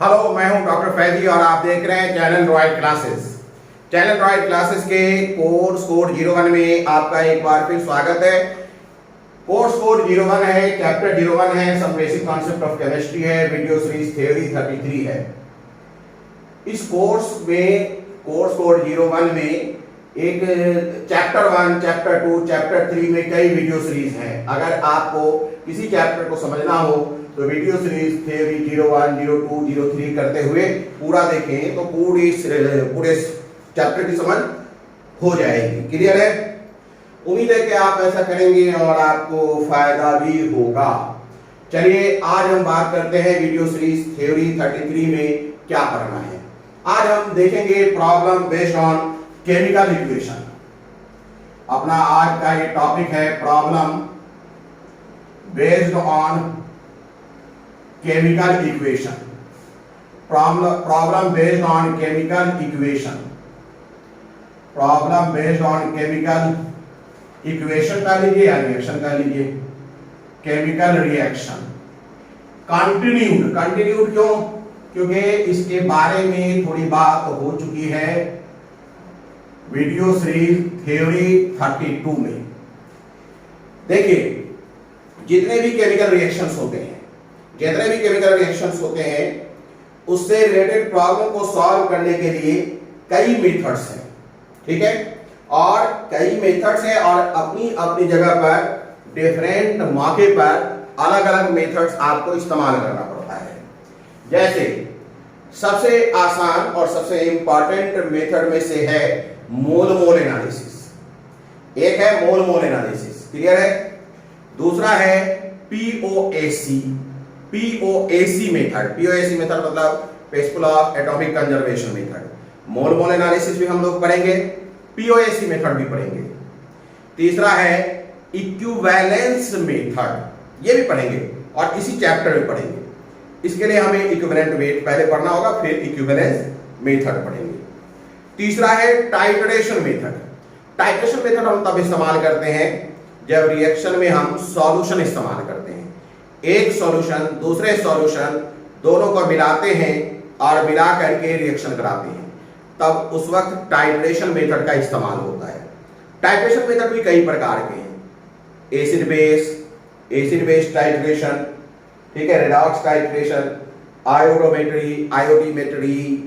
Hello, मैं हूं doctor Faizi और आप देख रहे हैं channel royal classes. Channel royal classes के कोर्स कोड 01 में आपका एक बार फिर स्वागत है। कोर्स कोड 01 है, चैप्टर 01 है, some basic concept of chemistry है, वीडियो सीरीज थ्योरी 33 है। इस कोर्स में कोर्स कोड 01 में एक चैप्टर 1, चैप्टर 2, चैप्टर 3 में कई वीडियो सीरीज हैं। अगर आपको किसी चैप्टर को समझना हो तो वीडियो सीरीज थ्योरी 01, 02, 03 करते हुए पूरा देखें तो पूरे चैप्टर की समझ हो जाएगी। क्लियर है? उम्मीद है कि आप ऐसा करेंगे और आपको फायदा भी होगा। चलिए आज हम बात करते हैं वीडियो सीरीज थ्योरी 33 में क्या करना है। आज हम देखेंगे problem based on chemical equation. अपना आज का ये टॉपिक है problem based on chemical equation. Problem based on chemical equation. Problem based on chemical equation का लीजिए या रिएक्शन का लीजिए, केमिकल रिएक्शन। कंटिन्यूड क्यों? क्योंकि इसके बारे में थोड़ी बात हो चुकी है वीडियो सीरीज थ्योरी 32 में। देखिए, जितने भी केमिकल रिएक्शंस होते हैं उससे रिलेटेड प्रॉब्लम को सॉल्व करने के लिए कई मेथड्स हैं, ठीक है? और कई मेथड्स हैं और अपनी अपनी जगह पर डिफरेंट मौके पर अलग अलग मेथड्स आपको इस्तेमाल करना पड़ता है। जैसे सबसे आसान और सबसे इंपॉर्टेंट मेथड में से है मोल एनालिसिस। एक है मोल एनालिसिस, क्लियर है? दूसरा है पीओएसी मेथड। पीओएसी मेथड मतलब principle of atomic conservation method. Mole analysis भी हम लोग पढ़ेंगे, पीओएसी मेथड भी पढ़ेंगे। तीसरा है इक्विवेलेंस मेथड, ये भी पढ़ेंगे और इसी चैप्टर में पढ़ेंगे। इसके लिए हमें इक्विवेलेंट वेट पहले पढ़ना होगा, फिर इक्विवेलेंस मेथड पढ़ेंगे। तीसरा है टाइट्रेशन मेथड। टाइट्रेशन मेथड हम तब इस्तेमाल करते हैं जब रिएक्शन में हम सॉल्यूशन इस्तेमाल करते हैं। एक सॉल्यूशन दूसरे सॉल्यूशन दोनों को मिलाते हैं और मिला करके रिएक्शन कराते हैं, तब उस वक्त टाइट्रेशन मेथड का इस्तेमाल होता है। टाइट्रेशन मेथड भी कई प्रकार के हैं। एसिड बेस टाइट्रेशन, ठीक है, रेडॉक्स टाइट्रेशन, आयोडोमेट्री,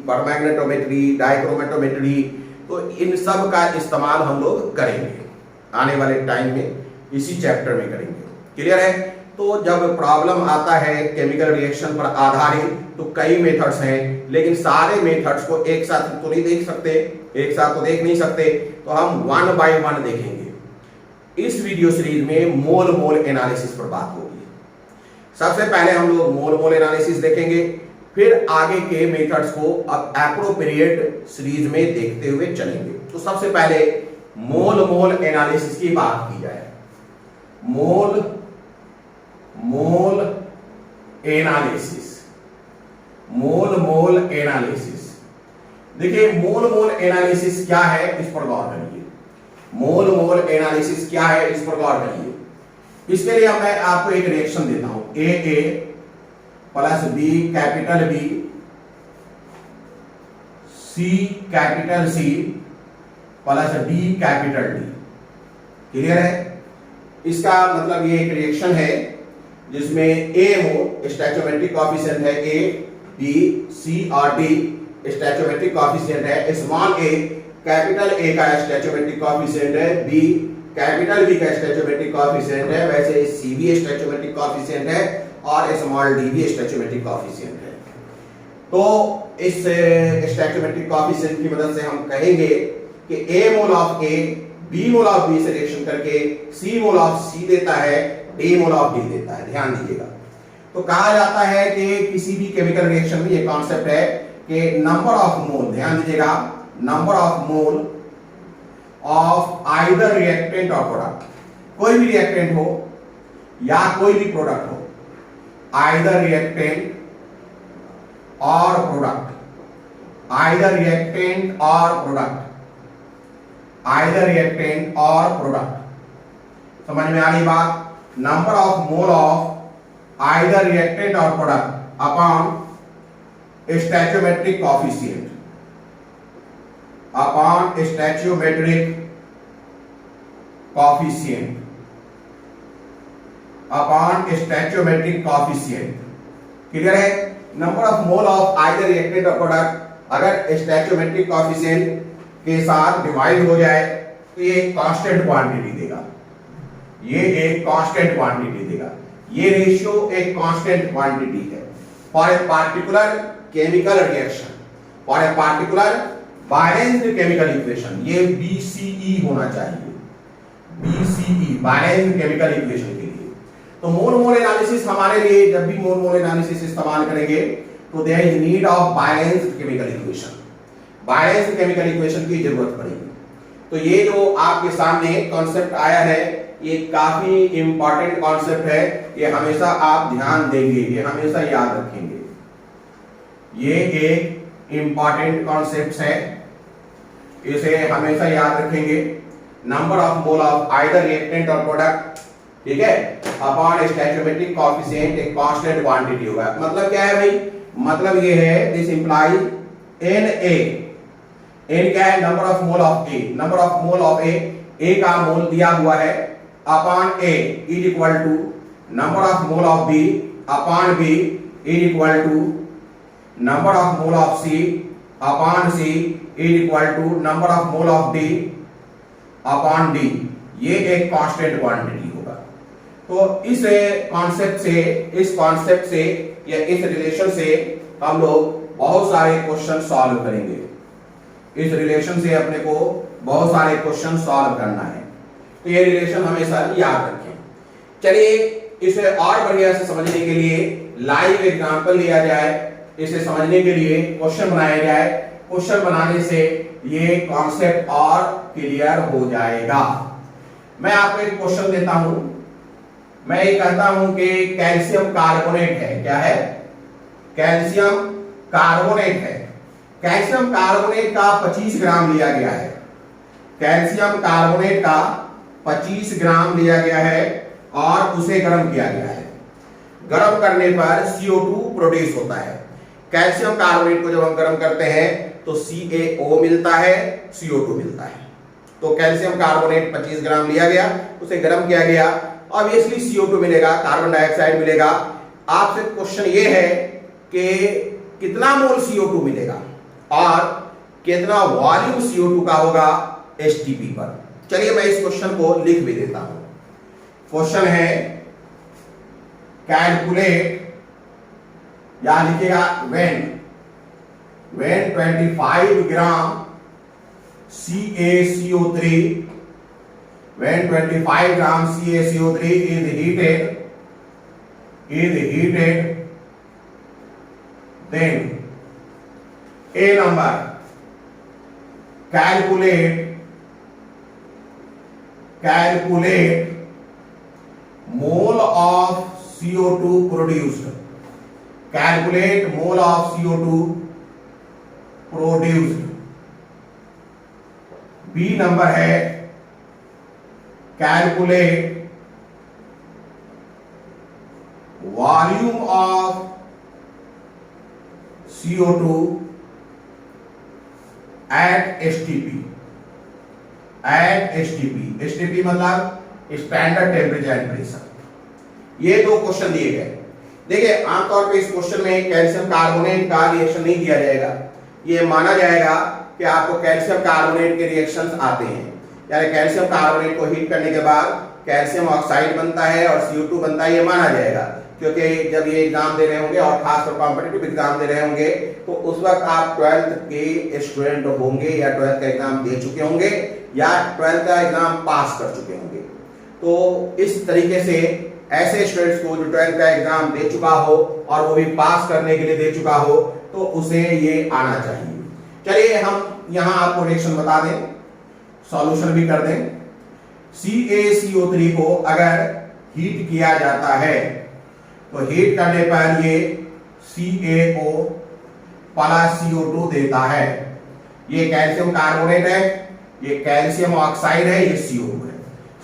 परमैग्नेटोमेट्री, डाइक्रोमेटोमेट्री। तो इन सब का इस्तेमाल हम लोग करेंगे आने वाले टाइम में, इसी चैप्टर में करेंगे। क्लियर है? तो जब प्रॉब्लम आता है केमिकल रिएक्शन पर आधारित तो कई मेथड्स हैं, लेकिन सारे मेथड्स को एक साथ तो नहीं देख सकते, एक साथ तो देख नहीं सकते, तो हम वन बाय वन देखेंगे। इस वीडियो सीरीज में मोल एनालिसिस पर बात होगी। सबसे पहले हम लोग मोल एनालिसिस देखेंगे, फिर आगे के मेथड्स को अब एप्रोप्रिएट सीरीज में देखते हुए चलेंगे। तो सबसे पहले मोल एनालिसिस की बात की जाए। मोल एनालिसिस। देखिए, मोल एनालिसिस क्या है इस पर गौर करिए। मोल एनालिसिस क्या है इस पर गौर करिए। इसके लिए मैं आपको एक रिएक्शन देता हूं, AA plus B capital B C capital C plus D capital D। Clear है? इसका मतलब ये एक रिएक्शन है जिसमें A हो स्टैचोमेट्रिक कोएफिशिएंट है, A, B, C और D स्टैचोमेट्रिक कोएफिशिएंट है। स्मॉल a कैपिटल A का स्टैचोमेट्रिक कोएफिशिएंट है, B कैपिटल B का स्टैचोमेट्रिक कोएफिशिएंट है, वैसे C भी स्टैचोमेट्रिक कोएफिशिएंट है और स्मॉल d भी स्टैचोमेट्रिक कोएफिशिएंट है। तो इस स्टैचोमेट्रिक कोएफिशिएंट की मदद से हम कहेंगे कि A mole of A B mole of B से रिएक्शन करके C मोल ऑफ C देता है, D मोल ऑफ D देता है। ध्यान दीजिएगा। तो कहा जाता है कि किसी भी केमिकल रिएक्शन में ये कॉन्सेप्ट है कि नंबर ऑफ मोल, ध्यान दीजिएगा, number of mole of either reactant और प्रोडक्ट। कोई भी रिएक्टेंट हो या कोई भी प्रोडक्ट हो, आइदर रिएक्टेंट और प्रोडक्ट, आइदर रिएक्टेंट और प्रोडक्ट, आइदर रिएक्टेंट और प्रोडक्ट। समझ में आ रही बात? Number of mole of either reactant और product upon stoichiometric coefficient upon stoichiometric coefficient upon stoichiometric coefficient. Clear है? Number of mole of either reactant और प्रोडक्ट अगर स्टैचोमेट्रिक कॉफिशिएंट के साथ डिवाइड हो जाए तो ये कांस्टेंट क्वांटिटी देगा, ये एक कांस्टेंट क्वांटिटी देगा। ये रेशियो एक कांस्टेंट क्वांटिटी है for a particular chemical reaction, for a particular balanced chemical equation. ये BCE होना चाहिए, BCE बैलेंस्ड केमिकल इक्वेशन के लिए। तो मोल मोल एनालिसिस हमारे लिए, जब भी मोल मोल एनालिसिस इस्तेमाल करेंगे तो there is need of balanced chemical equation, balanced chemical equation की जरूरत पड़ेगी। तो ये जो आपके सामने कॉन्सेप्ट आया है ये काफी इंपॉर्टेंट कॉन्सेप्ट है, ये हमेशा आप ध्यान देंगे, ये हमेशा याद रखेंगे। ये एक इंपॉर्टेंट कॉन्सेप्ट है, इसे हमेशा याद रखेंगे। Number of mole of either reactant और प्रोडक्ट, ठीक है, अपॉन स्टैचोमेट्रिक कोएफिशिएंट एक कांस्टेंट क्वांटिटी होगा। मतलब क्या है भाई? मतलब ये है दिस इंप्लाइज Na, n क्या है? Number of mole of A, number of mole of A का मोल दिया हुआ है upon A is equal to number of mole of B upon B is equal to number of mole of C upon C is equal to number of mole of D upon D। ये एक constant quantity होगा। तो इस concept से या इस relation से हम लोग बहुत सारे क्वेश्चन सॉल्व करेंगे। इस रिलेशन से अपने को बहुत सारे क्वेश्चन सॉल्व करना है, तो ये रिलेशन हमेशा याद रखें। चलिए इसे और बढ़िया से समझने के लिए लाइव एग्जांपल लिया जाए, इसे समझने के लिए क्वेश्चन बनाया जाए। क्वेश्चन बनाने से ये कॉन्सेप्ट और क्लियर हो जाएगा। मैं आपको एक क्वेश्चन देता हूं, मैं ये कहता हूं कि कैल्शियम कार्बोनेट है। क्या है? कैल्शियम कार्बोनेट है। कैल्शियम कार्बोनेट का 25 ग्राम लिया गया है। कैल्शियम कार्बोनेट का 25 ग्राम लिया गया है और उसे गर्म किया गया है। गर्म करने पर CO2 प्रोड्यूस होता है। कैल्शियम कार्बोनेट को जब हम गर्म करते हैं तो CaO मिलता है, CO2 मिलता है। तो कैल्शियम कार्बोनेट 25 ग्राम लिया गया, उसे गर्म किया गया, ऑब्वियसली CO2 मिलेगा, कार्बन डाइऑक्साइड मिलेगा। आपसे क्वेश्चन ये है कि कितना मोल CO2 मिलेगा और कितना वॉल्यूम CO2 का होगा STP पर। चलिए मैं इस क्वेश्चन को लिख भी देता हूं। क्वेश्चन है कैलकुलेट, या लिखिएगा when 25 gram CaCO3, when 25 gram CaCO3 is heated, then A number, calculate mole of CO2 produced, calculate mole of CO2 produced। B number है calculate volume of CO2 at STP, STP मतलब standard temperature and pressure. ये दो question दिए गए। देखिए आमतौर पे इस क्वेश्चन में कैल्शियम कार्बोनेट का रिएक्शन नहीं दिया जाएगा, ये माना जाएगा कि आपको कैल्शियम कार्बोनेट के रिएक्शंस आते हैं, यानी कैल्शियम कार्बोनेट को हीट करने के बाद कैल्शियम ऑक्साइड बनता है और CO2 बनता है, ये माना जाएगा। क्योंकि जब ये एग्जाम दे रहे होंगे और खासकर कॉम्पिटिटिव एग्जाम दे रहे होंगे तो उस वक्त आप 12th के स्टूडेंट होंगे या 12th का एग्जाम दे चुके होंगे या 12th का एग्जाम पास कर चुके होंगे। तो इस तरीके से ऐसे स्टूडेंट्स को जो 12th का एग्जाम दे चुका हो और वो भी पास करने के लिए दे चुका हो तो उसे ये आना चाहिए। चलिए हम यहाँ आपको रिएक्शन बता दें, सॉल्यूशन भी कर दें। CaCO3 को अगर हीट किया जाता है तो हीट करने पर ये CaO प्लस CO2 देता है। ये कैल्शियम कार्बोनेट है, ये कैल्शियम ऑक्साइड है, ये CO2 है।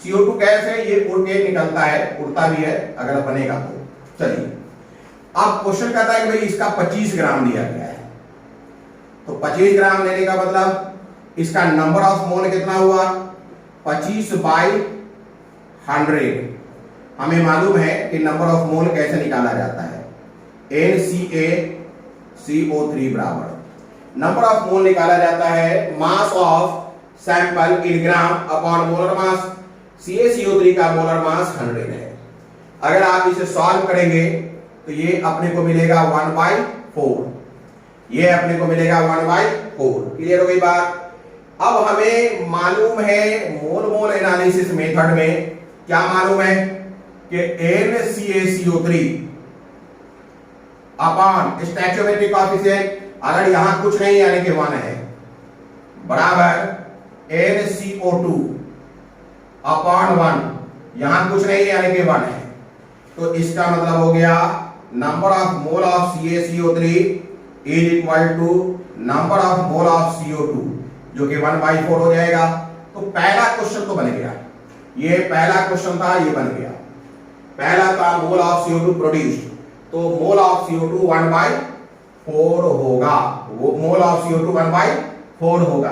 CO2 गैस है, ये उड़ के निकलता है, उड़ता भी है अगर बनेगा तो। चलिए अब क्वेश्चन कहता है कि भाई इसका 25 ग्राम लिया गया है। तो 25 ग्राम लेने का मतलब इसका नंबर ऑफ मोल कितना हुआ, 25/100। हमें मालूम है कि नंबर ऑफ मोल कैसे निकाला जाता है, NaCO3 बराबर नंबर ऑफ मोल निकाला जाता है mass of sample in gram upon molar mass. CaCO3 का मोलर मास 100 है। अगर आप इसे सॉल्व करेंगे तो ये अपने को मिलेगा 1/4, ये अपने को मिलेगा 1/4। क्लियर हो गई बात। अब हमें मालूम है मोल मोल एनालिसिस मेथड में क्या मालूम है कि NaCO3 अपॉन स्टैचोमेट्रिक कोएफिशिएंट, अगर यहां कुछ नहीं यानी कि 1 है, बराबर NaCO2 अपॉन 1, यहां कुछ नहीं यानी कि 1 है। तो इसका मतलब हो गया number of mole of CaCO3 is equal to number of mole of CO2, जो कि 1/4 हो जाएगा। तो पहला क्वेश्चन तो बन गया, ये पहला क्वेश्चन था, ये बन गया। पहला था मोल ऑफ CO2 प्रोड्यूस्ड, तो मोल ऑफ CO2 1/4 होगा, वो मोल ऑफ CO2 1/4 होगा।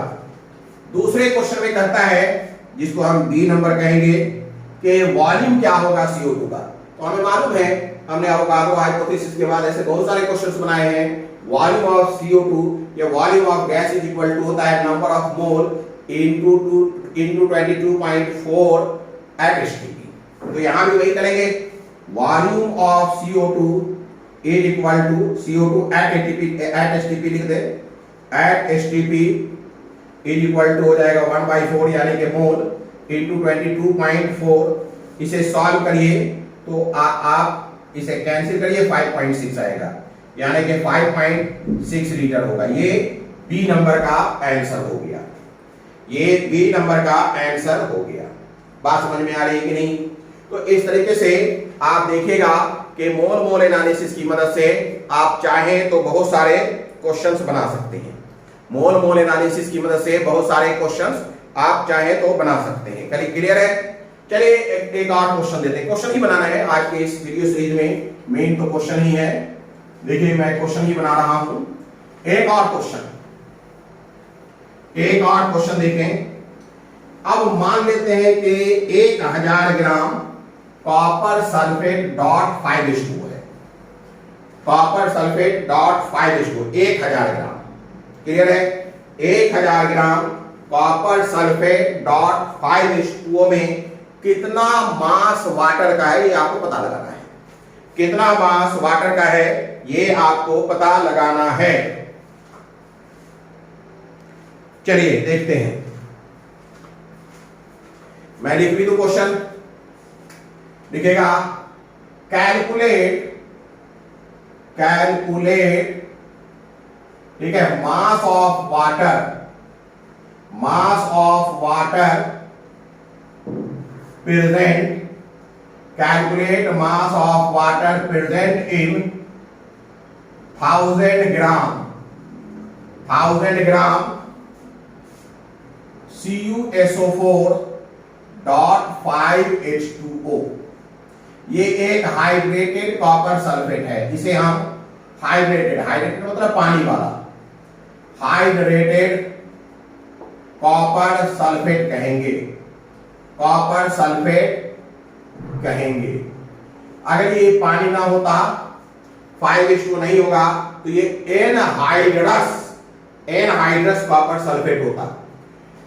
दूसरे क्वेश्चन में कहता है, जिसको हम बी नंबर कहेंगे, कि वॉल्यूम क्या होगा CO2 का। तो हमें मालूम है, हमने अवोगाड्रो हाइपोथेसिस के बाद ऐसे बहुत सारे क्वेश्चंस बनाए हैं। वॉल्यूम ऑफ CO2 या volume of gas is equal to होता है number of mole into 22.4 at STP। तो यहां भी वही करेंगे, volume of CO2 is equal to CO2 at STP लिख दे, at STP is equal to हो जाएगा 1/4 यानी कि मोल इनटू 22.4। इसे सॉल्व करिए तो आप इसे कैंसिल करिए, 5.6 आएगा, यानी कि 5.6 लीटर होगा। ये बी नंबर का आंसर हो गया, ये बी नंबर का आंसर हो गया। बात समझ में आ रही है कि नहीं। तो इस तरीके से आप देखिएगा कि मोल मोल एनालिसिस की मदद से आप चाहें तो बहुत सारे क्वेश्चंस बना सकते हैं। मोल मोल एनालिसिस की मदद से बहुत सारे क्वेश्चंस आप चाहें तो बना सकते हैं। कल क्लियर है। चलिए एक और क्वेश्चन देते हैं। क्वेश्चन ही बनाना है आज के इस वीडियो सीरीज में, मेन तो क्वेश्चन ही है। देखिए मैं क्वेश्चन ही बना रहा हूं। एक और क्वेश्चन देखें। अब मान लेते हैं कि 1000 ग्राम कॉपर सल्फेट .5:2 है, कॉपर सल्फेट .5:2, 1000 ग्राम। क्लियर है। 1000 ग्राम कॉपर सल्फेट .5:2 में कितना मास वाटर का है, ये आपको पता लगाना है। कितना मास वाटर का है ये आपको पता लगाना है। चलिए देखते हैं। मैं लिख भी दूं क्वेश्चन, लिखेगा कैलकुलेट, ठीक है, मास of water present, calculate mass of water present in 1000 gram CuSO4.5H2O। ये एक हाइड्रेटेड कॉपर सल्फेट है। इसे हम हाइड्रेटेड मतलब पानी वाला, हाइड्रेटेड कॉपर सल्फेट कहेंगे, अगर ये पानी ना होता, 5H2 नहीं होगा, तो ये एनहाइड्रस कॉपर सल्फेट होता।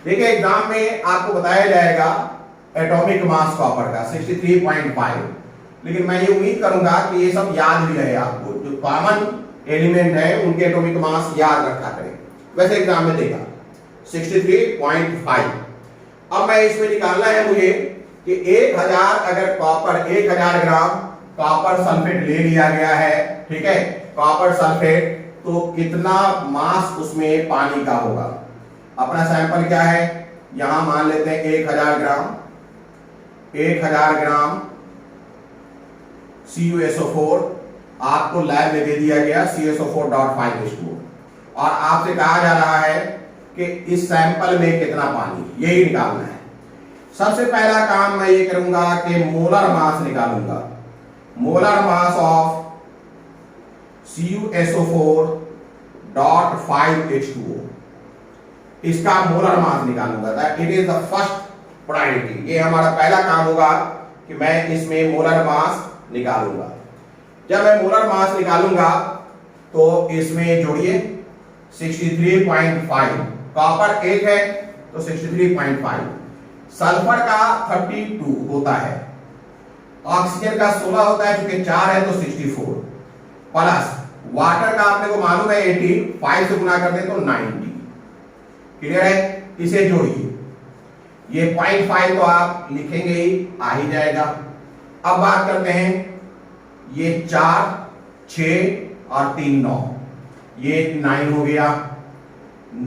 देखिए एग्जाम में आपको बताया जाएगा एटॉमिक मास कॉपर का 63.5, लेकिन मैं ये उम्मीद करूंगा कि ये सब याद भी रहे आपको, जो कॉमन एलिमेंट है उनके एटॉमिक मास याद रखा करें। वैसे एग्जाम में देगा 63.5। अब मैं इसमें निकालना है मुझे कि 1000 अगर कॉपर 1000 ग्राम कॉपर सल्फेट ले लिया गया है, ठीक है, कॉपर सल्फेट, तो कितना मास उसमें पानी का होगा। अपना सैंपल क्या है, यहां मान लेते हैं 1000 ग्राम CuSO4 आपको लैब में दे दिया गया, CuSO4.5H2O, और आपसे कहा जा रहा है कि इस सैंपल में कितना पानी, यही निकालना है। सबसे पहला काम मैं ये करूंगा कि मोलर मास निकालूंगा। Molar mass of CuSO4 5H2O। इसका मोलर मास निकालूंगा। It is the first priority. ये हमारा पहला काम होगा कि मैं इसमें मोलर मास निकालूंगा। जब मैं मोलर मास निकालूंगा तो इसमें जोड़िए 63.5, कॉपर 1 है तो 63.5, सल्फर का 32 होता है, ऑक्सीजन का 16 होता है, क्योंकि 4 है तो 64, प्लस वाटर का आपने को मालूम है 18, 5 से गुना कर दे तो 90। क्लियर है? इसे जोड़िए। ये 0.5 तो आप लिखेंगे ही, आ ही जाएगा। अब बात करते हैं, ये 4, 6 और 3 9, ये 9 हो गया।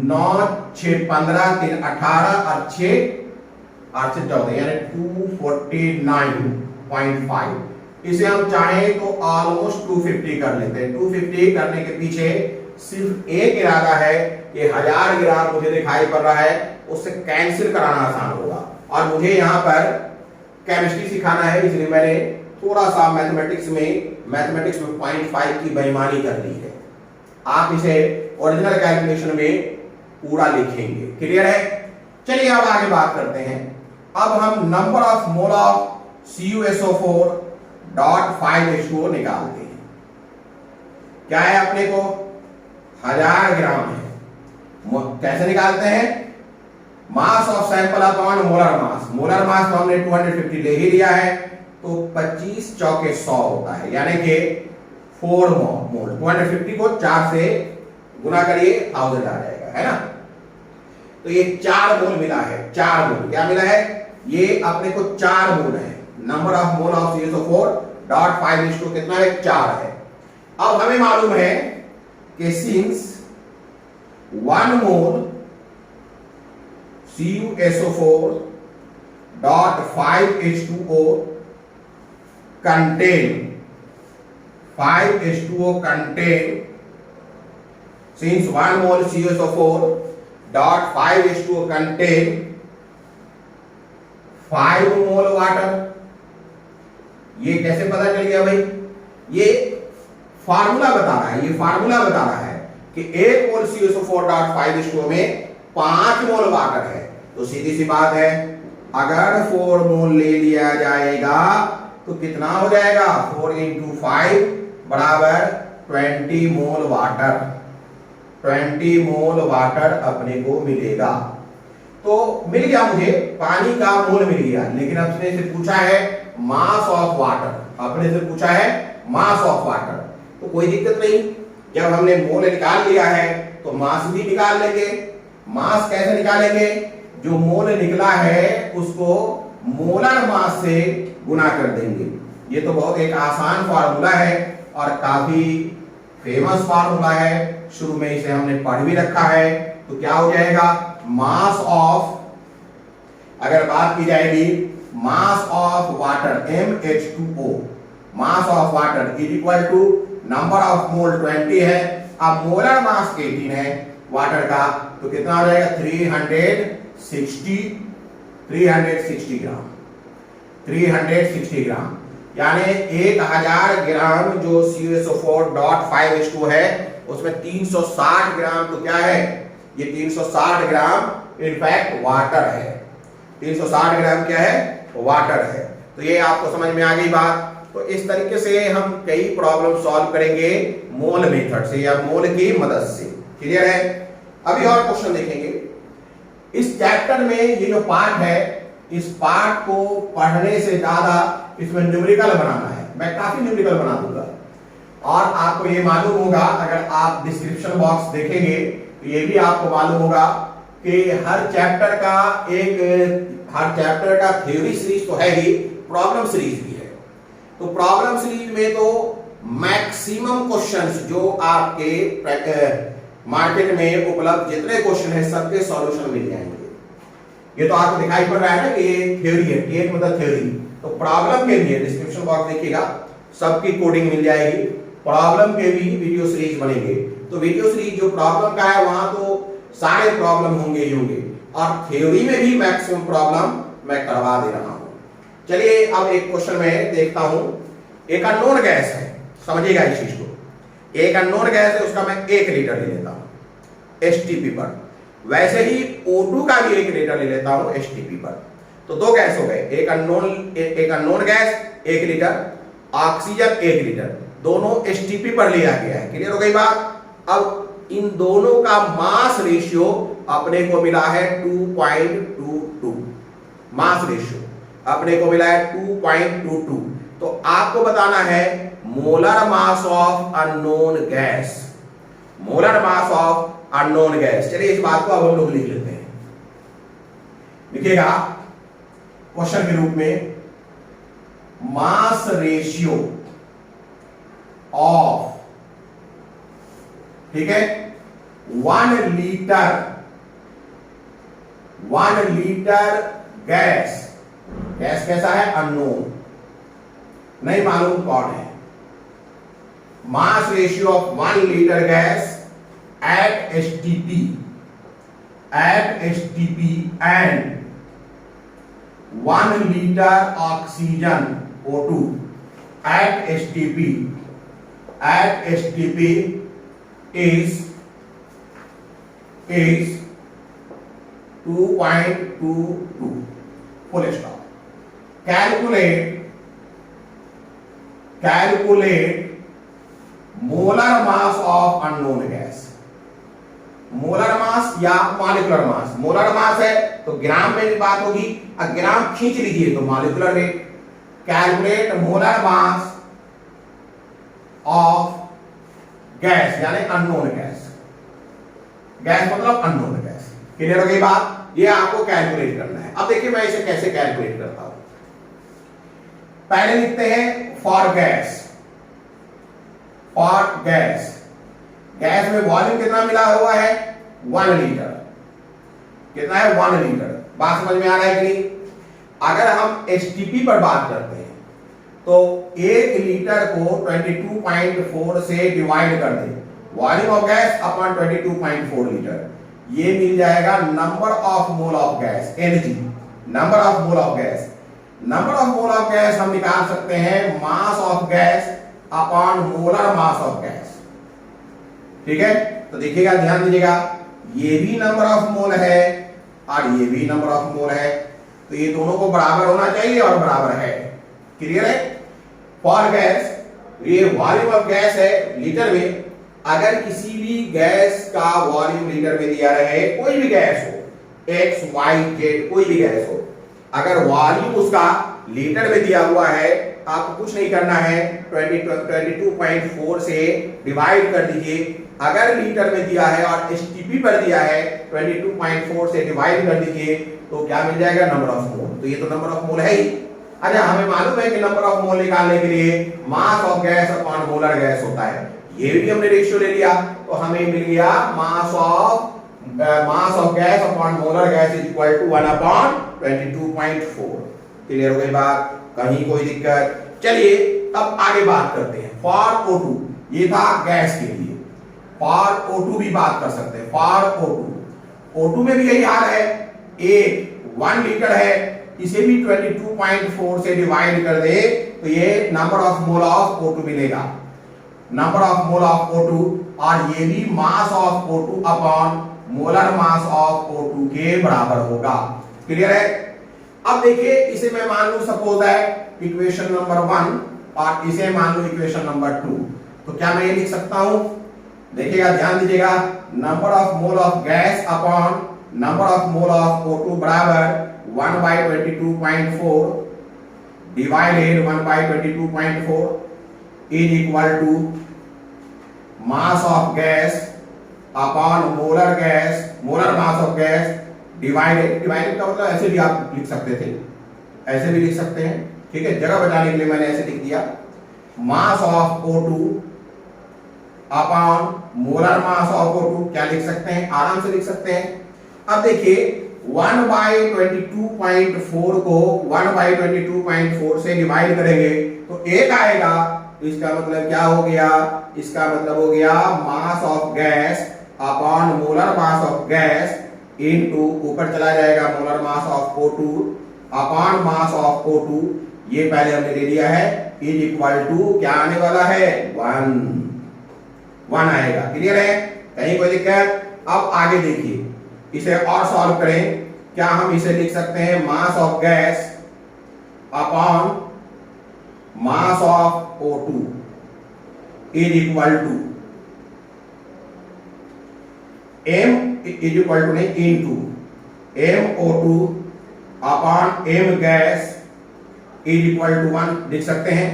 9 6 15, 3 18 और 6 8 से 14, यानी 249.5। इसे हम चाहें तो ऑलमोस्ट 250 कर लेते हैं। 250 करने के पीछे सिर्फ एक इरादा है कि 1000 ग्राम मुझे दिखाई पड़ रहा है, उससे कैंसिल कराना आसान होगा। और मुझे यहाँ पर केमिस्ट्री सिखाना है, इसलिए मैंने थोड़ा सा मैथमेटिक्स में 0.5 की बेईमानी कर दी है। आप इसे ओरिजिनल कैलकुलेशन में पूरा लिखेंगे। क्लियर है? चलिए अब आगे बात करते हैं। अब हम number of mole of CuSO4.5H2O निकालते हैं। क्या है अपने को? 1000 ग्राम है। कैसे निकालते हैं? Mass of sample upon molar mass. Molar mass तो हमने 250 ले ही लिया है, तो 25 चौके 100 होता है, यानी कि 4 मोल। 250 को 4 से गुना करिए, 1000 आ जाएगा, है ना? तो ये 4 मोल मिला है। 4 मोल क्या मिला है? ये अपने को 4 मोल है। Number of mole of CuSO4.5H2O कितना है? 4 है। अब हमें मालूम है कि सिंस 1 मोल CuSO4.5H2O contain 5H2O contain, since 1 mole CuSO4.5H2O contain 5 मोल वाटर। ये कैसे पता चल गया भाई? ये फार्मूला बता रहा है, ये फार्मूला बता रहा है कि 1 मोल CuSO4.5H2O में 5 मोल वाटर है। तो सीधी सी बात है, अगर 4 मोल ले लिया जाएगा तो कितना हो जाएगा? 4 × 5 बराबर 20 मोल वाटर। 20 मोल वाटर अपने को मिलेगा। तो मिल गया, मुझे पानी का मोल मिल गया, लेकिन अपने से पूछा है मास ऑफ वाटर। अपने से पूछा है मास ऑफ वाटर, तो कोई दिक्कत नहीं। जब हमने मोल निकाल लिया है तो मास भी निकाल लेंगे। मास कैसे निकालेंगे? जो मोल निकला है उसको मोलर मास से गुना कर देंगे। ये तो बहुत एक आसान फार्मूला है और काफी फेमस फार्मूला है। शुरू में इसे हमने पढ़ भी रखा है। तो क्या हो जाएगा? मास ऑफ, अगर बात की जाएगी mass of water MH2O, mass of water is equal to number of mole 20 है। अब मोलर मास 18 है वाटर का, तो कितना हो जाएगा? 360 ग्राम। 360 ग्राम, यानी 1000 ग्राम जो CuSO4.5H2O है उसमें 360 ग्राम तो क्या है? ये 360 ग्राम इनफैक्ट वाटर है। 360 ग्राम क्या है? वाटर है। तो ये आपको समझ में आ गई बात। तो इस तरीके से हम कई प्रॉब्लम सॉल्व करेंगे मोल मेथड से या मोल की मदद से। क्लियर है? अभी और क्वेश्चन देखेंगे। इस चैप्टर में ये जो पार्ट है, इस पार्ट को पढ़ने से ज्यादा इसमें न्यूमेरिकल बनाना है। मैं काफी न्यूमेरिकल बना दूंगा। और आपको ये मालूम होगा, अगर आप डिस्क्रिप्शन बॉक्स देखेंगे तो ये भी आपको मालूम होगा कि हर चैप्टर का थ्योरी सीरीज तो है ही, प्रॉब्लम सीरीज भी है। तो प्रॉब्लम सीरीज में तो मैक्सिमम क्वेश्चंस जो आपके मार्केट में उपलब्ध जितने क्वेश्चन है सबके सॉल्यूशन मिल जाएंगे। ये तो आपको दिखाई पड़ रहा है ना कि ये थ्योरी है, टीएच मतलब थ्योरी। तो प्रॉब्लम के लिए डिस्क्रिप्शन बॉक्स देखिएगा, सबकी कोडिंग मिल जाएगी। प्रॉब्लम के भी वीडियो सीरीज बनेंगे। तो वीडियो सीरीज जो प्रॉब्लम का है वहां तो सारे प्रॉब्लम होंगे ही होंगे, और थ्योरी में भी मैक्सिमम प्रॉब्लम मैं करवा दे रहा हूं। चलिए अब एक क्वेश्चन में देखता हूं। एक अननोन गैस है, समझिएगा इस चीज को। एक अननोन गैस है उसका मैं 1 लीटर ले लेता हूं एसटीपी पर, वैसे ही O2 का भी 1 लीटर ले लेता हूं एसटीपी पर। तो 2 गैस हो गए, एक unknown gas 1 litre, oxygen 1 litre, दोनों एसटीपी पर लिया गया है। क्लियर हो गई बात। अब इन दोनों का मास रेशियो अपने को मिला है 2.22, मास रेशियो अपने को मिला है 2.22। तो आपको बताना है molar mass of unknown gas, molar mass of unknown gas. चलिए इस बात को अब हम लोग लिख लेते हैं, लिखिएगा क्वेश्चन के रूप में, मास रेशियो ऑफ, ठीक है, 1 लीटर गैस, गैस कैसा है, अननोन, नहीं मालूम कौन है, mass ratio of 1 litre gas at STP and 1 liter oxygen O2 at STP is 2.22, full stop. Calculate molar mass of unknown gas. Molar mass या molecular mass, molar mass है तो ग्राम में भी बात होगी, अब ग्राम खींच लीजिए तो molecular rate. Calculate molar mass of gas यानी अननोन गैस, गैस मतलब अननोन गैस। क्लियर हो गई बात, ये आपको कैलकुलेट करना है। अब देखिए मैं इसे कैसे कैलकुलेट करता हूं। पहले लिखते हैं for gas, for gas, gas में वॉल्यूम कितना मिला हुआ है, 1 लीटर, कितना है, 1 लीटर। बात समझ में आ रहा है कि नहीं। अगर हम एसटीपी पर बात करते हैं तो 1 लीटर को 22.4 से डिवाइड कर दें, volume of gas upon 22.4 litre, ये मिल जाएगा number of mole of gas, N G, number of mole of gas. Number of mole of gas हम निकाल सकते हैं mass of gas upon molar mass of gas, ठीक है। तो देखिएगा, ध्यान दीजिएगा, ये भी नंबर ऑफ मोल है और ये भी नंबर ऑफ मोल है, तो ये दोनों को बराबर होना चाहिए और बराबर है। क्लियर है। फॉर गैस, ये वॉल्यूम ऑफ गैस है लीटर में। अगर किसी भी गैस का वॉल्यूम लीटर में दिया रहे, कोई भी गैस हो, एक्स वाई जेड कोई भी गैस हो, अगर वॉल्यूम उसका लीटर में दिया हुआ है, आपको कुछ नहीं करना है, 22.4 से डिवाइड कर दीजिए। अगर लीटर में दिया है और एसटीपी पर दिया है 22.4 से डिवाइड कर दीजिए, तो क्या मिल जाएगा, नंबर ऑफ मोल। तो ये तो नंबर ऑफ मोल है ही। अच्छा, हमें मालूम है कि नंबर ऑफ मोल निकालने के लिए मास of gas upon molar gas होता है, ये भी हमने रेशियो ले लिया, तो हमें मिल गया mass of gas upon molar gas is equal to 1 upon 22.4। Clear हो गई बात, कहीं कोई दिक्कत। चलिए अब आगे बात करते हैं। फॉर O2, ये था गैस के लिए, फॉर O2 भी बात कर सकते हैं। फॉर O2 में भी यही हाल है, एक 1 लीटर है, इसे भी 22.4 से डिवाइड कर दे तो ये number of mole of O2 मिलेगा, number of mole of O2, और ये भी मास of O2 upon molar mass of O2 के बराबर होगा। क्लियर है। अब देखिए, इसे मैं मान लूं सपोज है इक्वेशन नंबर 1 और इसे मान लूं इक्वेशन नंबर 2, तो क्या मैं ये लिख सकता हूं, देखिएगा, ध्यान दीजिएगा, number of mole of gas upon number of mole of O2 बराबर 1/22.4 divided 1/22.4 is equal to mass of gas upon molar gas, molar mass of gas divided का मतलब ऐसे भी आप लिख सकते थे, ऐसे भी लिख सकते हैं, ठीक है, जगह बचाने के लिए मैंने ऐसे लिख दिया, मास of O2 upon molar mass of O2, क्या लिख सकते हैं, आराम से लिख सकते हैं। अब देखिए 1/22.4 को 1/22.4 से डिवाइड करेंगे तो 1 आएगा, इसका मतलब क्या हो गया, इसका मतलब हो गया mass of gas upon molar mass of gas into, ऊपर चला जाएगा molar mass of O2 upon mass of O2, ये पहले हमने ले लिया है, इज इक्वल टू क्या आने वाला है, 1। 1 आएगा। क्लियर है, कहीं कोई दिक्कत? अब आगे देखिए, इसे और सॉल्व करें। क्या हम इसे लिख सकते हैं mass of gas upon mass of O2 is equal to m is equal to नहीं into MO2 upon m gas is equal to 1 लिख सकते हैं।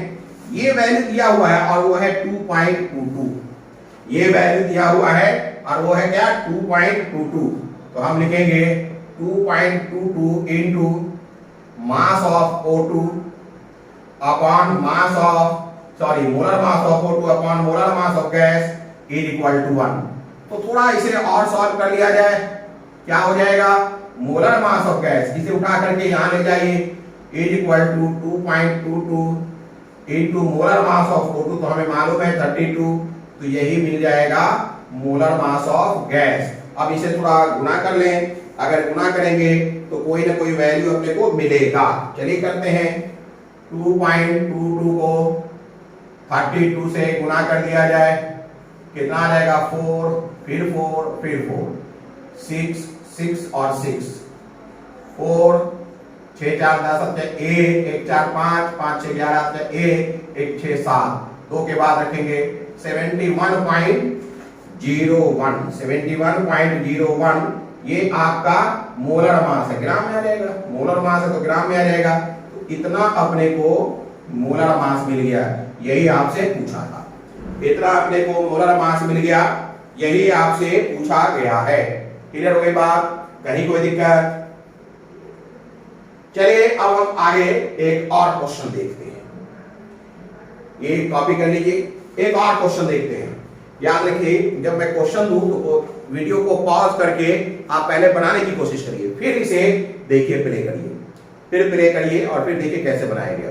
ये वैल्यू दिया हुआ है और वो है 2.22। ये वैल्यू दिया हुआ है और वो है क्या 2.22। तो हम लिखेंगे 2.22 into mass of O2 upon mass of molar mass of O2 upon molar mass of gas is equal to 1। तो थोड़ा इसे और सॉल्व कर लिया जाए। क्या हो जाएगा, मोलर मास ऑफ गैस इसे उठा करके यहां ले जाइए, is equal to 2.22 into molar mass of O2 तो हमें मालूम है 32, तो यही मिल जाएगा मोलर मास ऑफ गैस। अब इसे थोड़ा गुना कर लें, अगर गुना करेंगे तो कोई ना कोई वैल्यू अपने को मिलेगा। चलिए करते हैं, 2.22 को 32 से गुना कर दिया जाए, कितना आ जाएगा 4 फिर 4 फिर 4 6 6 और 6 4 6 4 10 1 1 4 5 5 6 11 1 1 6 7 2 के बाद रखेंगे 71.01 ये आपका मोलर मास है, ग्राम में आ जाएगा। मोलर मास है तो ग्राम में आ जाएगा। तो इतना अपने को मोलर मास मिल गया, यही आपसे पूछा था। इतना अपने को मोलर मास मिल गया, यही आपसे पूछा गया है। क्लियर हो गई बात, कहीं कोई दिक्कत? चलिए अब हम आगे एक और क्वेश्चन देखते हैं। ये कॉपी कर लीजिए, एक और क्वेश्चन देखते हैं। याद रखिए, जब मैं क्वेश्चन दूं तो वीडियो को पॉज करके आप पहले बनाने की कोशिश करिए, फिर इसे देखिए, प्ले करिए, फिर प्ले करिए और फिर देखिए कैसे बनाएंगे।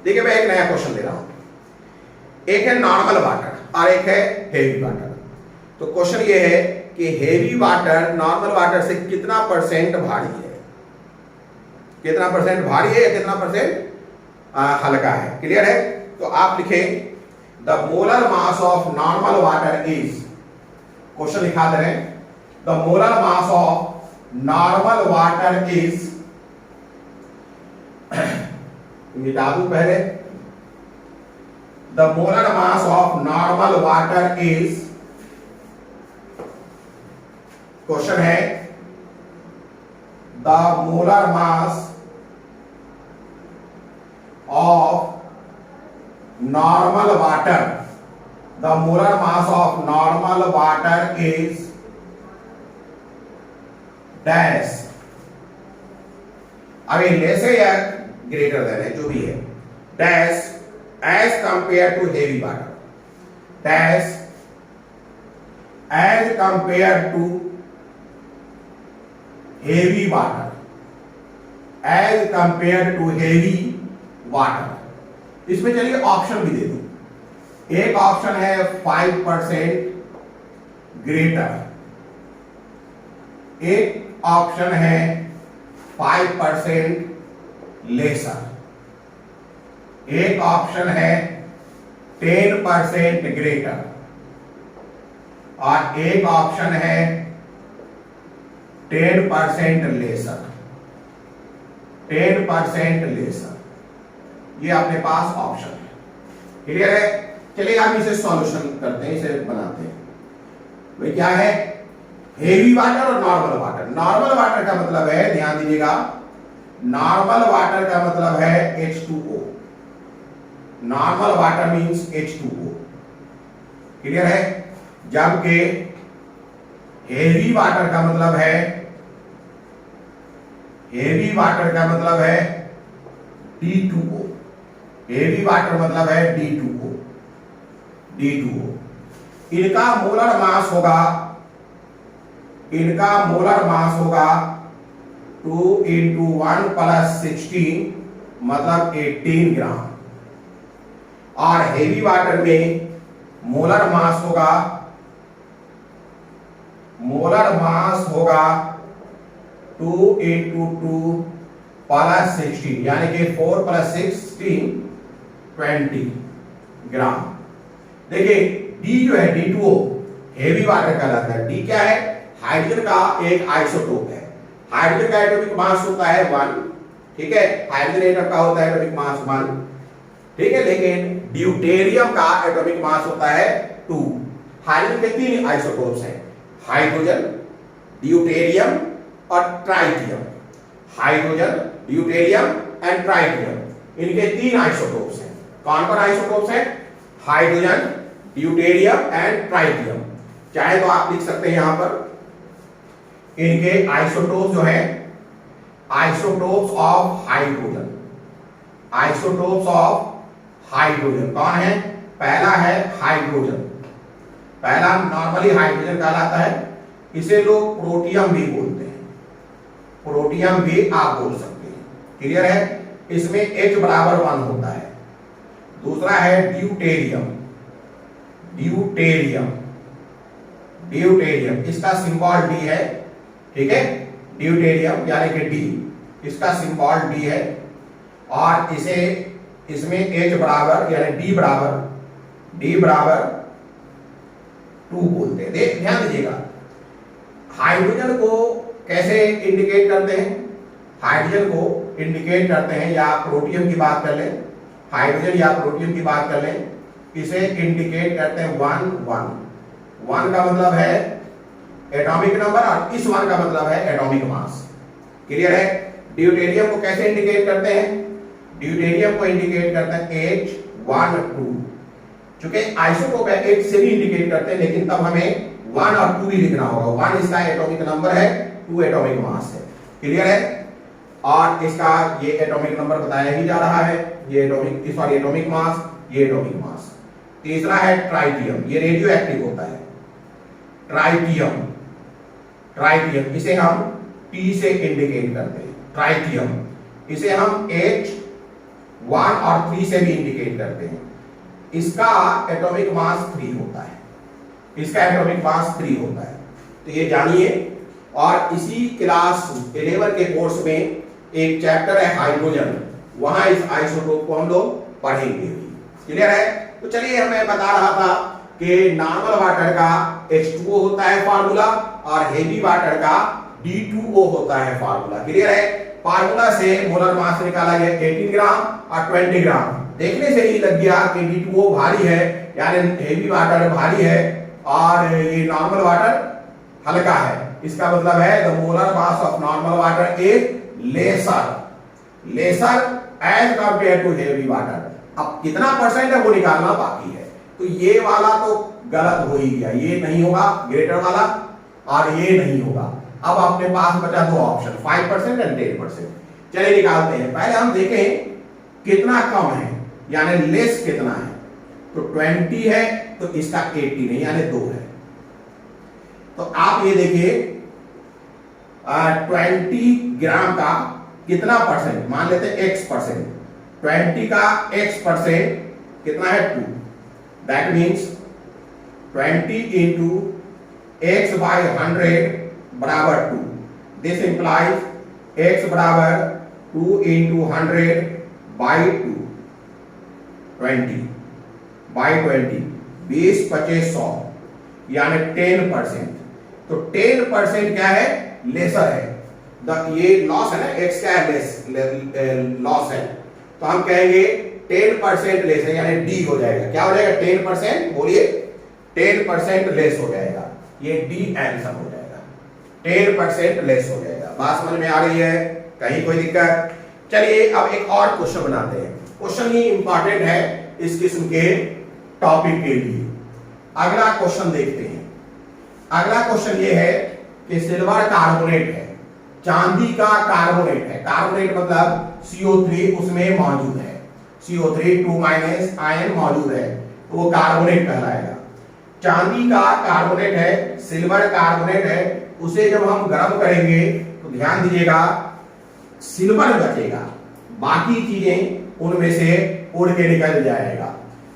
देखिए मैं एक नया क्वेश्चन दे रहा हूं। एक है नॉर्मल वाटर और एक है हेवी वाटर। तो क्वेश्चन ये है कि हेवी वाटर नॉर्मल वाटर से कितना परसेंट भारी है, कितना परसेंट भारी है या कितना परसेंट हल्का है। क्लियर है? तो आप लिखें the molar mass of normal water is, question लिखा दे रहे हैं, the molar mass of normal water is, मिटा दूं पहले, the molar mass of normal water is, question है the molar mass of normal water, the molar mass of normal water is dash, अभी less है या ग्रेटर देन है, जो भी है, dash as compare to heavy water, dash as compare to heavy water, as compare to heavy water. इसमें चलिए option भी दे दूं। एक ऑप्शन है 5% ग्रेटर, एक ऑप्शन है 5% लेसर, एक ऑप्शन है 10% ग्रेटर और एक ऑप्शन है 10% लेसर, 10% लेसर। ये अपने पास ऑप्शन है। क्लियर है? चलिए हम इसे सॉल्यूशन करते हैं, इसे बनाते हैं। भाई क्या है, हेवी वाटर और नॉर्मल वाटर। नॉर्मल वाटर का मतलब है, ध्यान दीजिएगा, नॉर्मल वाटर का मतलब है H2O। Normal water means H2O। Clear है? जबकि हेवी वाटर का मतलब है, हेवी वाटर का मतलब है D2O। हेवी वाटर मतलब है D2O, D2O। इनका मोलर मास होगा, इनका मोलर मास होगा 2 × 1 + 16 मतलब 18 ग्राम। और हेवी वाटर में मोलर मास होगा, मोलर मास होगा 2 × 2 + 16 यानी कि 4 + 16 20 ग्राम। देखिए डी जो है D2O हेवी वाटर कहलाता है। डी क्या है? हाइड्रोजन का एक आइसोटोप है। हाइड्रोजन का एटॉमिक मास होता है 1, ठीक है, हाइड्रोजन एटम का होता है एटॉमिक मास 1, ठीक है, लेकिन ड्यूटेरियम का एटॉमिक मास होता है 2। हाइड्रोजन के 3 आइसोटोप्स हैं, हाइड्रोजन, ड्यूटेरियम और tritium. Hydrogen, deuterium and tritium, इनके 3 आइसोटोप्स हैं। कौन कौन आइसोटोप्स हैं? Hydrogen, deuterium and tritium. चाहे तो आप लिख सकते हैं यहां पर इनके आइसोटोप्स जो है, isotopes of hydrogen. Isotopes of hydrogen कौन है? पहला है हाइड्रोजन, पहला नॉर्मली हाइड्रोजन कहलाता है, इसे लोग प्रोटियम भी बोलते हैं, प्रोटियम भी आप बोल सकते हैं, क्लियर है। इसमें H बराबर 1 होता है। दूसरा है ड्यूटेरियम, ड्यूटेरियम, ड्यूटेरियम इसका सिंबल D है, ठीक है, ड्यूटेरियम यानी कि D, इसका सिंबल D है और इसे इसमें H बराबर यानी D बराबर 2 बोलते हैं। ध्यान दीजिएगा, हाइड्रोजन को कैसे इंडिकेट करते हैं? हाइड्रोजन को इंडिकेट करते हैं, या प्रोटियम की बात कर लें, हाइड्रोजन या प्रोटियम की बात कर लें, इसे इंडिकेट करते हैं 1 1। 1 का मतलब है एटॉमिक नंबर और इस 1 का मतलब है एटॉमिक मास, क्लियर है। ड्यूटेरियम को कैसे इंडिकेट करते हैं? ड्यूटेरियम को इंडिकेट करते हैं H1 2, चूंकि आइसोटोप है H से भी इंडिकेट करते हैं, लेकिन तब हमें 1 और 2 ही लिखना होगा। 1 इसका एटॉमिक नंबर है, 2 एटॉमिक मास है, क्लियर है। और इसका ये एटॉमिक नंबर बताया ही जा रहा है, ये एटॉमिक सॉरी एटॉमिक मास, ये एटॉमिक मास। तीसरा है ट्राइटियम, ये रेडियो एक्टिव होता है। ट्राइटियम, ट्राइटियम इसे हम T से इंडिकेट करते हैं, ट्राइटियम इसे हम H1 और 3 से भी इंडिकेट करते हैं। इसका एटॉमिक मास 3 होता है, इसका एटॉमिक मास 3 होता है, तो ये जानिए। और इसी क्लास 11 के कोर्स में एक चैप्टर है हाइड्रोजन, वहां इस आइसोटोप को हम लोग पढ़ेंगे, क्लियर है। तो चलिए, हमें बता रहा था कि नॉर्मल वाटर का H2O होता है फार्मूला और हेवी वाटर का D2O होता है फार्मूला, क्लियर है। फार्मूला से मोलर मास निकाला गया 18 ग्राम और 20 ग्राम। देखने से ही लग गया कि D2O भारी है, यानी हेवी वाटर भारी है और ये नॉर्मल वाटर हल्का है। इसका मतलब है the molar mass of normal water is lesser as compare to heavy water. अब कितना परसेंट है वो निकालना बाकी है, तो ये वाला तो गलत हो ही गया, ये नहीं होगा ग्रेटर वाला और ये नहीं होगा। अब अपने पास बचा 2 ऑप्शन, 5% एंड 10%। चलिए निकालते हैं। पहले हम देखें कितना कम है, यानी लेस कितना है। तो 20 है तो इसका 80 नहीं, यानी 2 है। तो आप ये देखिए 20 ग्राम का कितना परसेंट, मान लेते हैं X%, 20 का X% कितना है 2, that means 20 into X by 100 बराबर 2। दिस इंप्लाइज X बराबर 2 इंटू 100 बाई 2, 20 बाई 20, 20 25 100, यानी 10%। तो 10% क्या है? लेसर है। ये लॉस है ना, X क्या है? लेस लॉस है, तो हम कहेंगे 10% लेस है, यानी D हो जाएगा। क्या हो जाएगा? 10%, बोलिए 10% लेस हो जाएगा, ये D आंसर हो जाएगा, 10% लेस हो जाएगा। बात समझ में आ रही है? कहीं कोई दिक्कत? चलिए अब एक और क्वेश्चन बनाते हैं। क्वेश्चन ही इंपॉर्टेंट है इस किस्म के टॉपिक के लिए। अगला क्वेश्चन देखते हैं। अगला क्वेश्चन ये है कि सिल्वर कार्बोनेट है, चांदी का कार्बोनेट है। कार्बोनेट मतलब CO3 उसमें मौजूद है, CO3 2- आयन मौजूद है, तो वो कार्बोनेट कहलाएगा। चांदी का कार्बोनेट है, सिल्वर कार्बोनेट है, उसे जब हम गर्म करेंगे तो ध्यान दीजिएगा सिल्वर बचेगा, बाकी चीजें उनमें से उड़ के निकल जाएगा।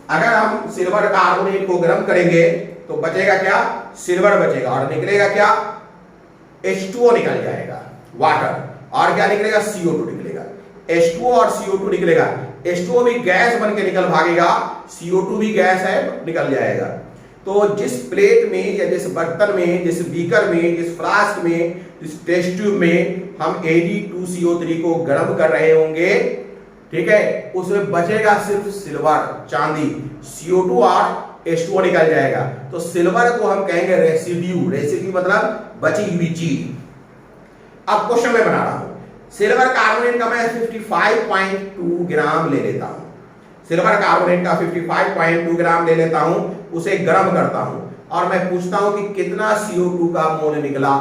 अगर हम सिल्वर कार्बोनेट को गर्म करेंगे तो बचेगा क्या? सिल्वर बचेगा, और निकलेगा क्या? H2O निकल जाएगा, वाटर, और क्या निकलेगा? CO2 निकलेगा। H2O और CO2 निकलेगा, H2O भी गैस बन के निकल भागेगा, CO2 भी गैस है, निकल जाएगा। तो जिस प्लेट में या जिस बर्तन में, जिस बीकर में, जिस फ्लास्क में, जिस टेस्ट ट्यूब में हम Ag2CO3 को गर्म कर रहे होंगे, ठीक है, उसमें बचेगा सिर्फ सिल्वर, चांदी, CO2 और H2O निकल जाएगा। तो सिल्वर को हम कहेंगे रेसिड्यू। रेसिड्यू मतलब बची हुई चीज। अब क्वेश्चन में बना रहा हूं, सिल्वर कार्बोनेट का मैं 55.2 ग्राम ले लेता हूं। सिल्वर कार्बोनेट का 55.2 ग्राम ले लेता हूं, उसे गर्म करता हूं और मैं पूछता हूं कि कितना CO2 का मोल निकला,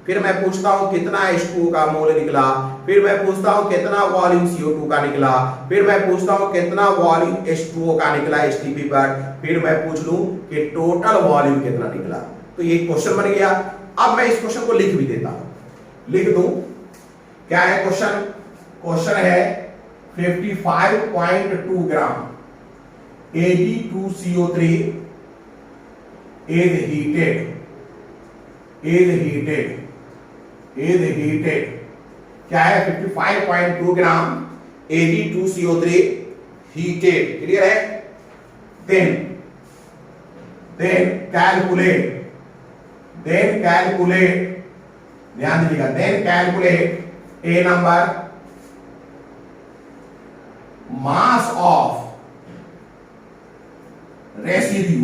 फिर मैं पूछता हूं कितना H2O का मोल निकला, फिर मैं पूछता हूं कितना वॉल्यूम CO2 का निकला, फिर मैं पूछता हूं कितना वॉल्यूम H2O का निकला STP पर, फिर मैं पूछ लूं कि टोटल वॉल्यूम कितना निकला। तो ये क्वेश्चन बन गया। अब मैं इस क्वेश्चन को लिख भी देता हूं, लिख दूं। क्या है क्वेश्चन? क्वेश्चन है 55.2 ग्राम Ag2CO3 is heated। क्या है? 55.2 ग्राम Ag2CO3 heated। क्लियर है? then calculate, ध्यान दीजिएगा, then calculate a number mass of residue.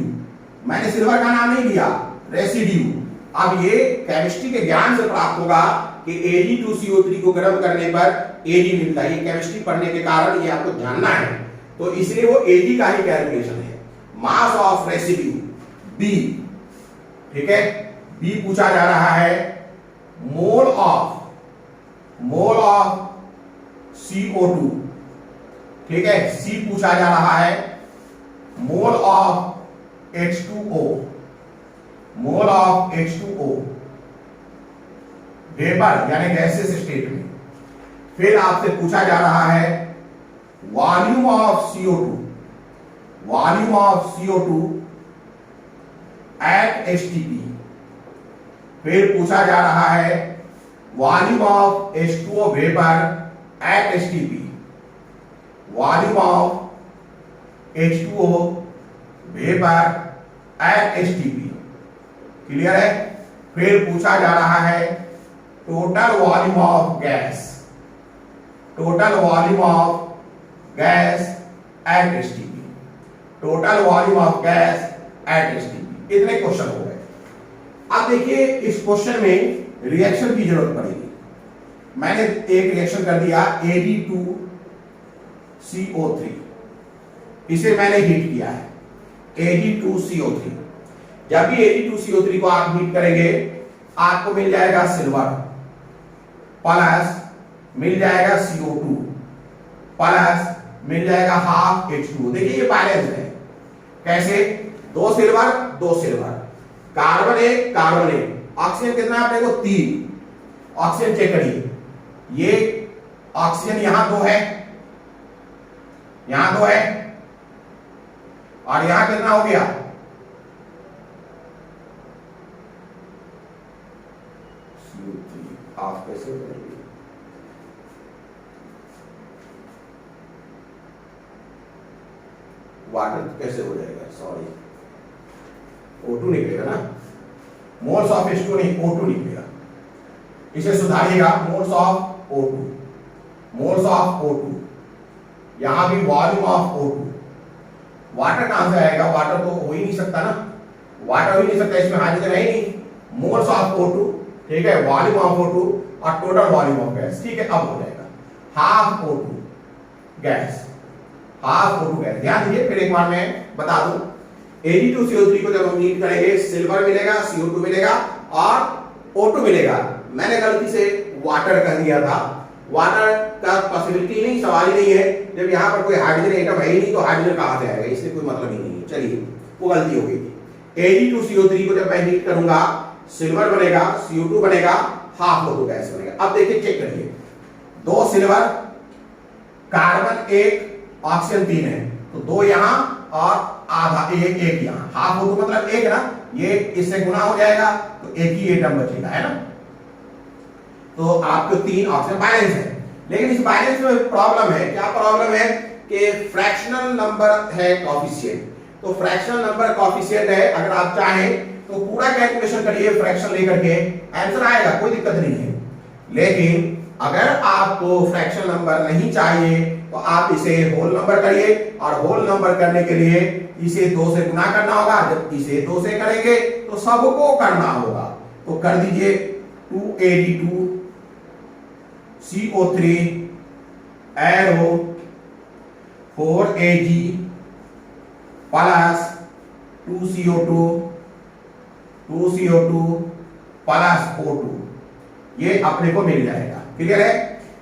मैंने सिल्वर का नाम नहीं लिया, रेसिड्यू। अब ये केमिस्ट्री के ज्ञान से प्राप्त होगा कि Ag2CO3 को गर्म करने पर Ag मिलता है। ये केमिस्ट्री पढ़ने के कारण ये आपको जानना है, तो इसलिए वो Ag का ही कैलकुलेशन है। मास ऑफ रेसिड्यू B, ठीक है, B पूछा जा रहा है। मोल ऑफ CO2, ठीक है, C पूछा जा रहा है। मोल ऑफ H2O, वेपर यानी गैसेस स्टेट में। फिर आपसे पूछा जा रहा है volume of CO2 at STP। फिर पूछा जा रहा है volume of H2O vapour eight STP, volume of H2O vapour eight STP। Clear है? फिर पूछा जा रहा है total volume of gas at STP, इतने क्वेश्चन हो गए। अब देखिए इस क्वेश्चन में रिएक्शन की जरूरत पड़ेगी। मैंने एक रिएक्शन कर दिया Ag2CO3, इसे मैंने हीट किया है Ag2CO3। जब भी Ag2CO3 को आप हीट करेंगे आपको मिल जाएगा सिल्वर प्लस मिल जाएगा CO2 प्लस मिल जाएगा हाफ H2O। देखिए ये बैलेंस है। कैसे? दो सिल्वर, कार्बन एक, ऑक्सीजन कितना है अपने को? 3। ऑक्सीजन चेक करिए, ये ऑक्सीजन यहां 2 है, और यहां कितना हो गया? आप कैसे करेंगे? वाटर कैसे हो जाएगा? सॉरी, O2 निकलेगा ना, मोल्स ऑफ H2 नहीं, O2 निकलेगा। इसे सुधारिएगा, मोल्स ऑफ O2, यहां भी वॉल्यूम ऑफ O2। वाटर कहां से आएगा? वाटर तो हो ही नहीं सकता ना, इसमें हाइड्रोजन है ही नहीं। मोल्स ऑफ O2, ठीक है, वॉल्यूम ऑफ O2 और टोटल वॉल्यूम ऑफ गैस, ठीक है। अब हो जाएगा हाफ O2 गैस। ध्यान दीजिए, फिर एक बार मैं बता दूं, Ag2CO3 को जब हम हीट करेंगे सिल्वर मिलेगा, CO2 मिलेगा और O2 मिलेगा। मैंने गलती से वाटर कह दिया था, वाटर का पॉसिबिलिटी नहीं, सवाल ही नहीं है। जब यहाँ पर कोई हाइड्रोजन एटम है ही नहीं तो हाइड्रोजन कहां से आएगा? इससे कोई मतलब ही नहीं है। चलिए, वो गलती हो गई। Ag2CO3 को जब मैं हीट करूंगा सिल्वर बनेगा, CO2 बनेगा, हाफ O2 गैस बनेगा। अब देखिए, चेक करिए, 2 सिल्वर, कार्बन 1, ऑक्सीजन 3 है, तो 2 यहां और आधा, एक यहां। हाफ O2 मतलब 1 ना, ये इससे गुना हो जाएगा तो 1 ही एटम बचेगा, है ना। तो आपको 3 ऑक्सीजन बैलेंस है। लेकिन इस बैलेंस में प्रॉब्लम है। क्या प्रॉब्लम है? कि फ्रैक्शनल नंबर है कोएफिशिएंट। तो फ्रैक्शनल नंबर कॉफिशिएंट है, अगर आप चाहें तो पूरा कैलकुलेशन करिए फ्रैक्शन लेकर के, आंसर आएगा, कोई दिक्कत नहीं है। लेकिन अगर आपको फ्रैक्शनल नंबर नहीं चाहिए तो आप इसे होल नंबर करिए, और होल नंबर करने के लिए इसे 2 से गुना करना होगा। जब इसे 2 से करेंगे तो सबको करना होगा, तो कर दीजिए 282 CO3 arrow 4Ag plus 2CO2 plus O2, ये अपने को मिल जाएगा। क्लियर है?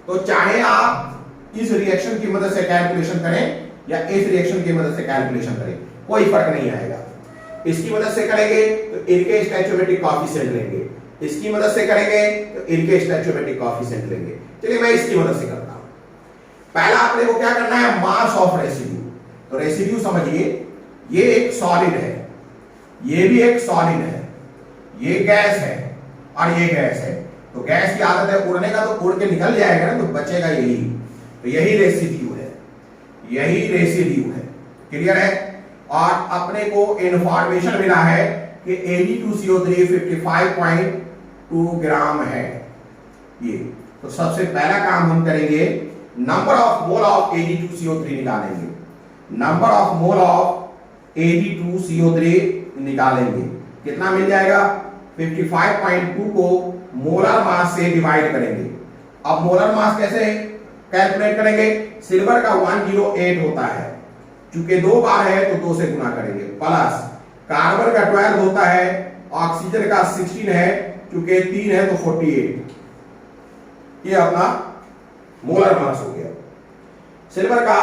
तो चाहे आप इस रिएक्शन की मदद से कैलकुलेशन करें या इस रिएक्शन की मदद से कैलकुलेशन करें, कोई फर्क नहीं आएगा। इसकी मदद से करेंगे तो इनके स्टोइचोमेट्रिक कोएफिशिएंट लेंगे, इसकी मदद से करेंगे तो इनके स्टोइचोमेट्रिक कोएफिशिएंट लेंगे। चलिए मैं इसकी मदद से करता हूं। पहला आपने को क्या करना है, मास ऑफ रेसिड्यू। तो रेसिड्यू समझिए, ये एक सॉलिड है, ये भी एक सॉलिड है, ये गैस है और ये गैस है। तो गैस की आदत है उड़ने का, तो उड़ के निकल जाएगा ना, तो बचेगा यही। तो यही रेसिड्यू है, यही रेसिड्यू है। क्लियर है? और अपने को इंफॉर्मेशन मिला है कि Ag2CO3 55.2 ग्राम है ये। तो सबसे पहला काम हम करेंगे, number of mole of Ag2CO3 निकालेंगे। Number of mole of Ag2CO3 निकालेंगे, कितना मिल जाएगा? 55.2 को मोलर मास से डिवाइड करेंगे। अब मोलर मास कैसे कैलकुलेट करेंगे? सिल्वर का 108 होता है, चूंकि 2 बार है तो 2 से गुना करेंगे, प्लस कार्बन का 12 होता है, ऑक्सीजन का 16 है, चूंकि 3 है तो 48। ये अपना मोलर मास हो गया। सिल्वर का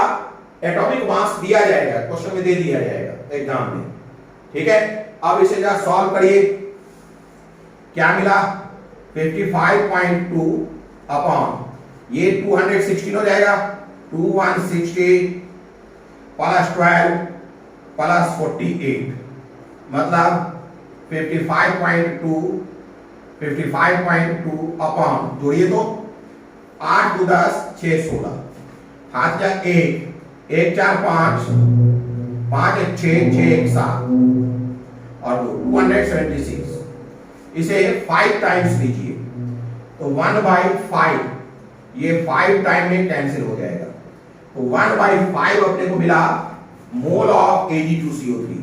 एटॉमिक मास दिया जाएगा, क्वेश्चन में दे दिया जाएगा एग्जाम में। ठीक है, अब इसे जरा सॉल्व करिए। क्या मिला? 55.2 अपॉन ये 216 हो जाएगा, 2160 प्लस 12 प्लस 48, मतलब 55.2 अपॉन, जोड़िए तो 8 2 10 6 16, हाथ जा 1 1 4 5 5 1 6 6 1 7 और 276। इसे 5 टाइम्स लीजिए तो 1/5, ये 5 टाइम में कैंसिल हो जाएगा। तो 1/5 अपने को मिला mole of Ag2CO3।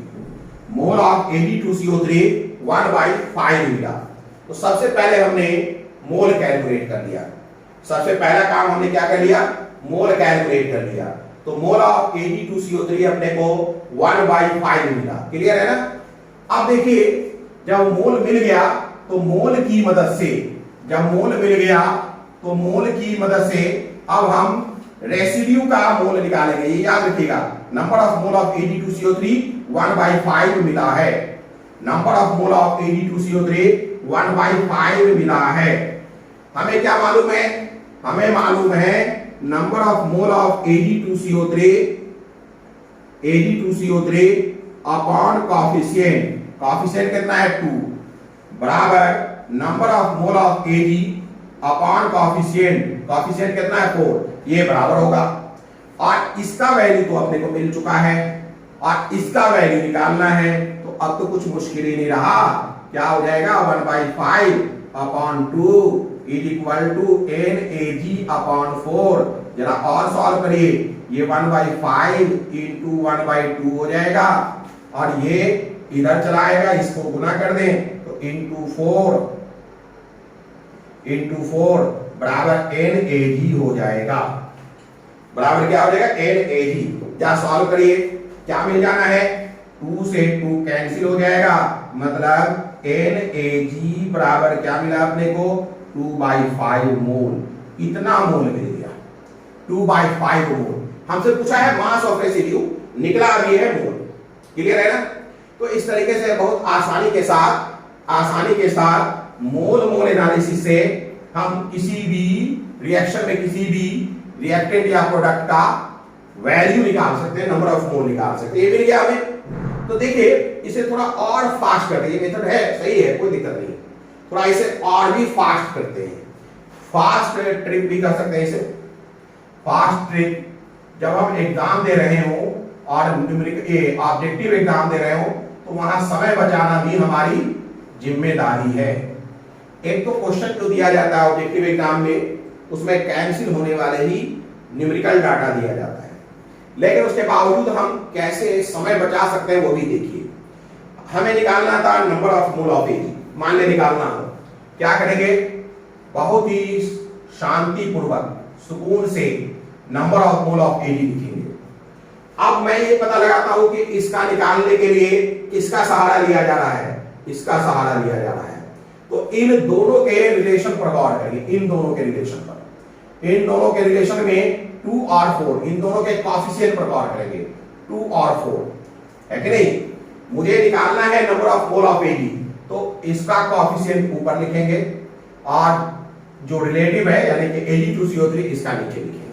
Mole of Ag2CO3 1/5 मिला। तो सबसे पहले हमने मोल कैलकुलेट कर लिया। सबसे पहला काम हमने क्या कर लिया? मोल कैलकुलेट कर लिया। तो मोल ऑफ Ag2CO3 अपने को 1/5 मिला। क्लियर है ना? अब देखिए, जब मोल मिल गया तो मोल की मदद से, जब मोल मिल गया तो मोल की मदद से अब हम रेसिड्यू का मोल निकालेंगे। ये याद रखिएगा, number of mole of Ag2CO3 1/5 मिला है। Number of mole of Ag2CO3 1/5 मिला है। हमें क्या मालूम है? हमें मालूम है number of mole of Ag2CO3 upon coefficient. Coefficient कितना है? 2 बराबर number of mole of Ag upon coefficient. Coefficient कितना है? 4। ये बराबर होगा, और इसका वैल्यू तो अपने को मिल चुका है, और इसका वैल्यू निकालना है। तो अब तो कुछ मुश्किल ही नहीं रहा। क्या हो जाएगा? 1/5 upon 2 is equal to NAG upon 4। जरा और सॉल्व करिए, ये 1/5 इंटू 1/2 हो जाएगा, और ये इधर चला आएगा, इसको गुना कर दें तो इंटू 4 बराबर NAG हो जाएगा। बराबर क्या हो जाएगा? NAG। जा सॉल्व करिए, क्या मिल जाना है? 2 से 2 कैंसिल हो जाएगा, मतलब NAG बराबर क्या मिला अपने को? 2/5 मोल। इतना मोल मिल गया, 2/5 मोल। हमसे पूछा है मास ऑफ रेसिड्यू, निकला अभी है मोल। क्लियर है ना? तो इस तरीके से बहुत आसानी के साथ मोल एनालिसिस से हम किसी भी रिएक्शन में किसी भी रिएक्टेंट या प्रोडक्ट का वैल्यू निकाल सकते हैं, नंबर ऑफ मोल निकाल सकते हैं। ये मिल गया हमें। तो देखिए, इसे थोड़ा और फास्ट करते हैं। ये मेथड है, सही है, कोई दिक्कत नहीं। थोड़ा इसे और भी फास्ट करते हैं। फास्ट ट्रिक भी कर सकते हैं इसे। फास्ट ट्रिक, जब हम एग्जाम दे रहे हो और न्यूमेरिकल ऑब्जेक्टिव एग्जाम दे रहे हो तो वहां समय बचाना भी हमारी जिम्मेदारी है। एक तो क्वेश्चन जो दिया जाता है ऑब्जेक्टिव एग्जाम में उसमें कैंसिल होने वाले ही न्यूमेरिकल डाटा दिया जाता है, लेकिन उसके बावजूद हम कैसे समय बचा सकते हैं वो भी देखिए। हमें निकालना था नंबर ऑफ मोल ऑफ एजी, मान ले निकालना हो, क्या करेंगे, बहुत ही शांतिपूर्वक सुकून से नंबर ऑफ मोल ऑफ एजी लिखेंगे। अब मैं ये पता लगाता हूं कि इसका निकालने के लिए किसका सहारा लिया जा रहा है, इसका सहारा लिया जा रहा है। तो इन दोनों के रिलेशन पर गौर करिए, इन दोनों के रिलेशन पर, इन दोनों के रिलेशन में 2 और 4, इन दोनों के कोएफिशिएंट पर गौर करेंगे, 2 और 4 है कि नहीं। मुझे निकालना है नंबर ऑफ मोल ऑफ एजी, तो इसका कोएफिशिएंट ऊपर लिखेंगे और जो रिलेटिव है यानी कि Ag2CO3 इसका नीचे लिखेंगे।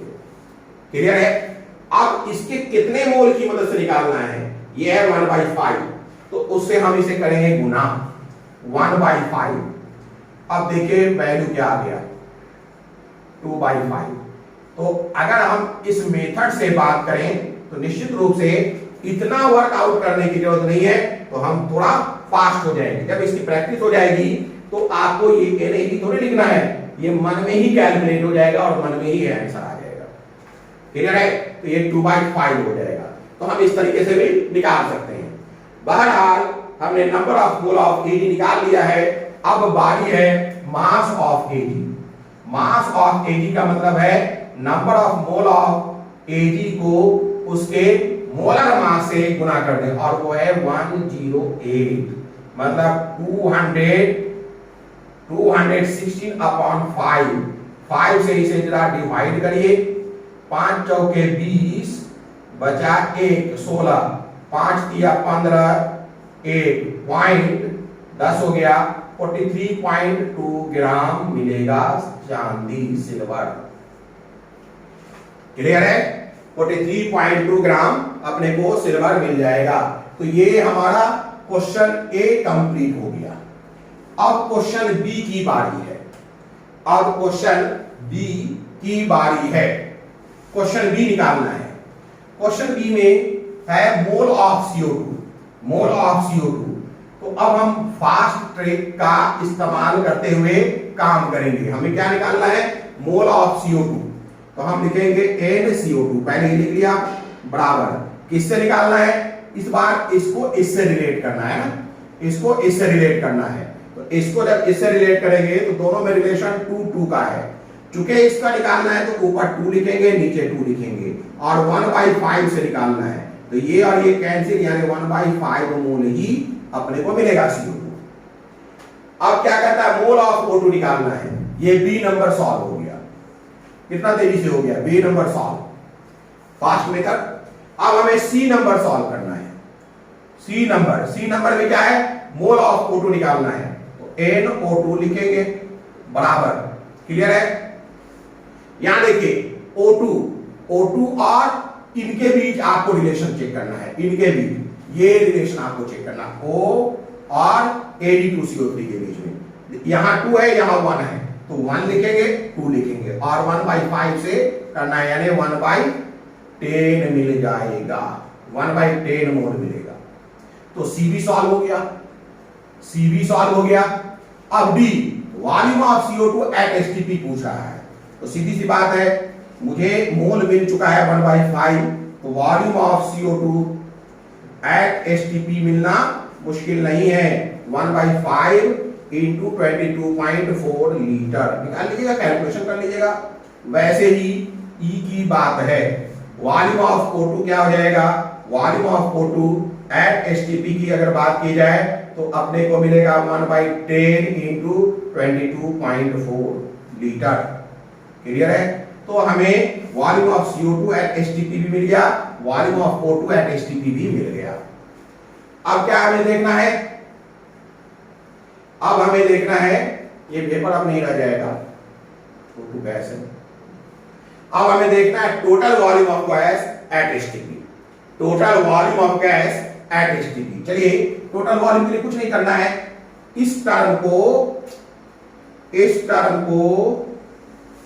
क्लियर है। अब इसके कितने मोल की मदद से निकालना है, ये है 1/5, तो उससे हम इसे करेंगे गुना 1/5। अब देखिए वैल्यू क्या आ गया, 2/5। तो अगर हम इस मेथड से बात करें तो निश्चित रूप से इतना वर्कआउट करने की जरूरत नहीं है, तो हम थोड़ा फास्ट हो जाएंगे। जब इसकी प्रैक्टिस हो जाएगी तो आपको ये नहीं थोड़ी लिखना है, ये मन में ही कैलकुलेट हो जाएगा और मन में ही आंसर आ जाएगा। क्लियर है। तो ये 2/5 हो जाएगा, तो हम इस तरीके से भी निकाल सकते हैं। बहरहाल हमने नंबर ऑफ मोल ऑफ एजी निकाल लिया है। अब बारी है mass of AG. Mass of एजी का मतलब है नंबर ऑफ मोल ऑफ एजी को उसके मोलर मास से गुना कर दें, और वो है 108, मतलब 216/5। 5 से इसे जरा डिवाइड करिए, 5 चौके 20 बचा 1 16, 5 तिया 15, 1 पॉइंट 10 हो गया, 43.2 ग्राम मिलेगा चांदी सिल्वर। क्लियर है। 43.2 ग्राम अपने को सिल्वर मिल जाएगा। तो ये हमारा क्वेश्चन ए कंप्लीट हो गया। अब क्वेश्चन बी की बारी है। अब क्वेश्चन बी की बारी है। क्वेश्चन बी निकालना है। क्वेश्चन बी में है मोल of CO2, mole of CO2। तो अब हम फास्ट ट्रिक का इस्तेमाल करते हुए काम करेंगे। हमें क्या निकालना है, मोल ऑफ CO2। तो हम लिखेंगे NCO2, पहले ही लिख लिया, बराबर किससे निकालना है, इस बार इसको इससे रिलेट करना है ना, इसको इससे रिलेट करना है। तो इसको जब इससे रिलेट करेंगे तो दोनों में रिलेशन 2 का है। चूंकि इसका निकालना है तो ऊपर 2 लिखेंगे, नीचे 2 लिखेंगे, और 1/5 से निकालना है। तो ये और ये कैंसिल, यानी 1/5 मोल ही अपने को मिलेगा CO2। अब क्या कहता है, मोल ऑफ O2 निकालना है। ये बी नंबर सॉल्व हो गया, कितना तेजी से हो गया, B number solve, fast method. अब हमें सी नंबर सॉल्व करना है। सी नंबर में क्या है, मोल ऑफ O2 निकालना है। तो NO2 लिखेंगे, बराबर। क्लियर है। यहां देखिए O2 और इनके बीच आपको रिलेशन चेक करना है, इनके बीच ये रिलेशन आपको चेक करना, O और Ag2CO3 के बीच में। यहां 2 है, यहां 1 है, तो 1 लिखेंगे, 2 लिखेंगे, और 1/5 से करना है, यानी 1/10 मिल जाएगा, 1/10 मोल मिलेगा। तो सी भी सॉल्व हो गया, सी भी सॉल्व हो गया। अब D, volume of CO2 at STP पूछ रहा है। तो सीधी सी बात है, मुझे मोल मिल चुका है 1/5, तो volume of CO2 at STP मिलना मुश्किल नहीं है। 1/5 इंटू 22.4 लीटर निकाल लीजिएगा, कैलकुलेशन कर लीजिएगा। वैसे ही ई की बात है, वॉल्यूम ऑफ O2 क्या हो जाएगा, volume of O2 eight STP की अगर बात की जाए तो अपने को मिलेगा 1/10 इंटू 22.4 लीटर। क्लियर है। तो हमें volume of CO2 at STP भी मिल गया, volume of O2 eight STP भी मिल गया। अब क्या हमें देखना है, अब हमें देखना है, ये पेपर अब नहीं रह जाएगा, O2 गैस है। अब हमें देखना है total volume of gas at STP, total volume of gas at STP। चलिए, टोटल वॉल्यूम के लिए कुछ नहीं करना है, इस टर्म को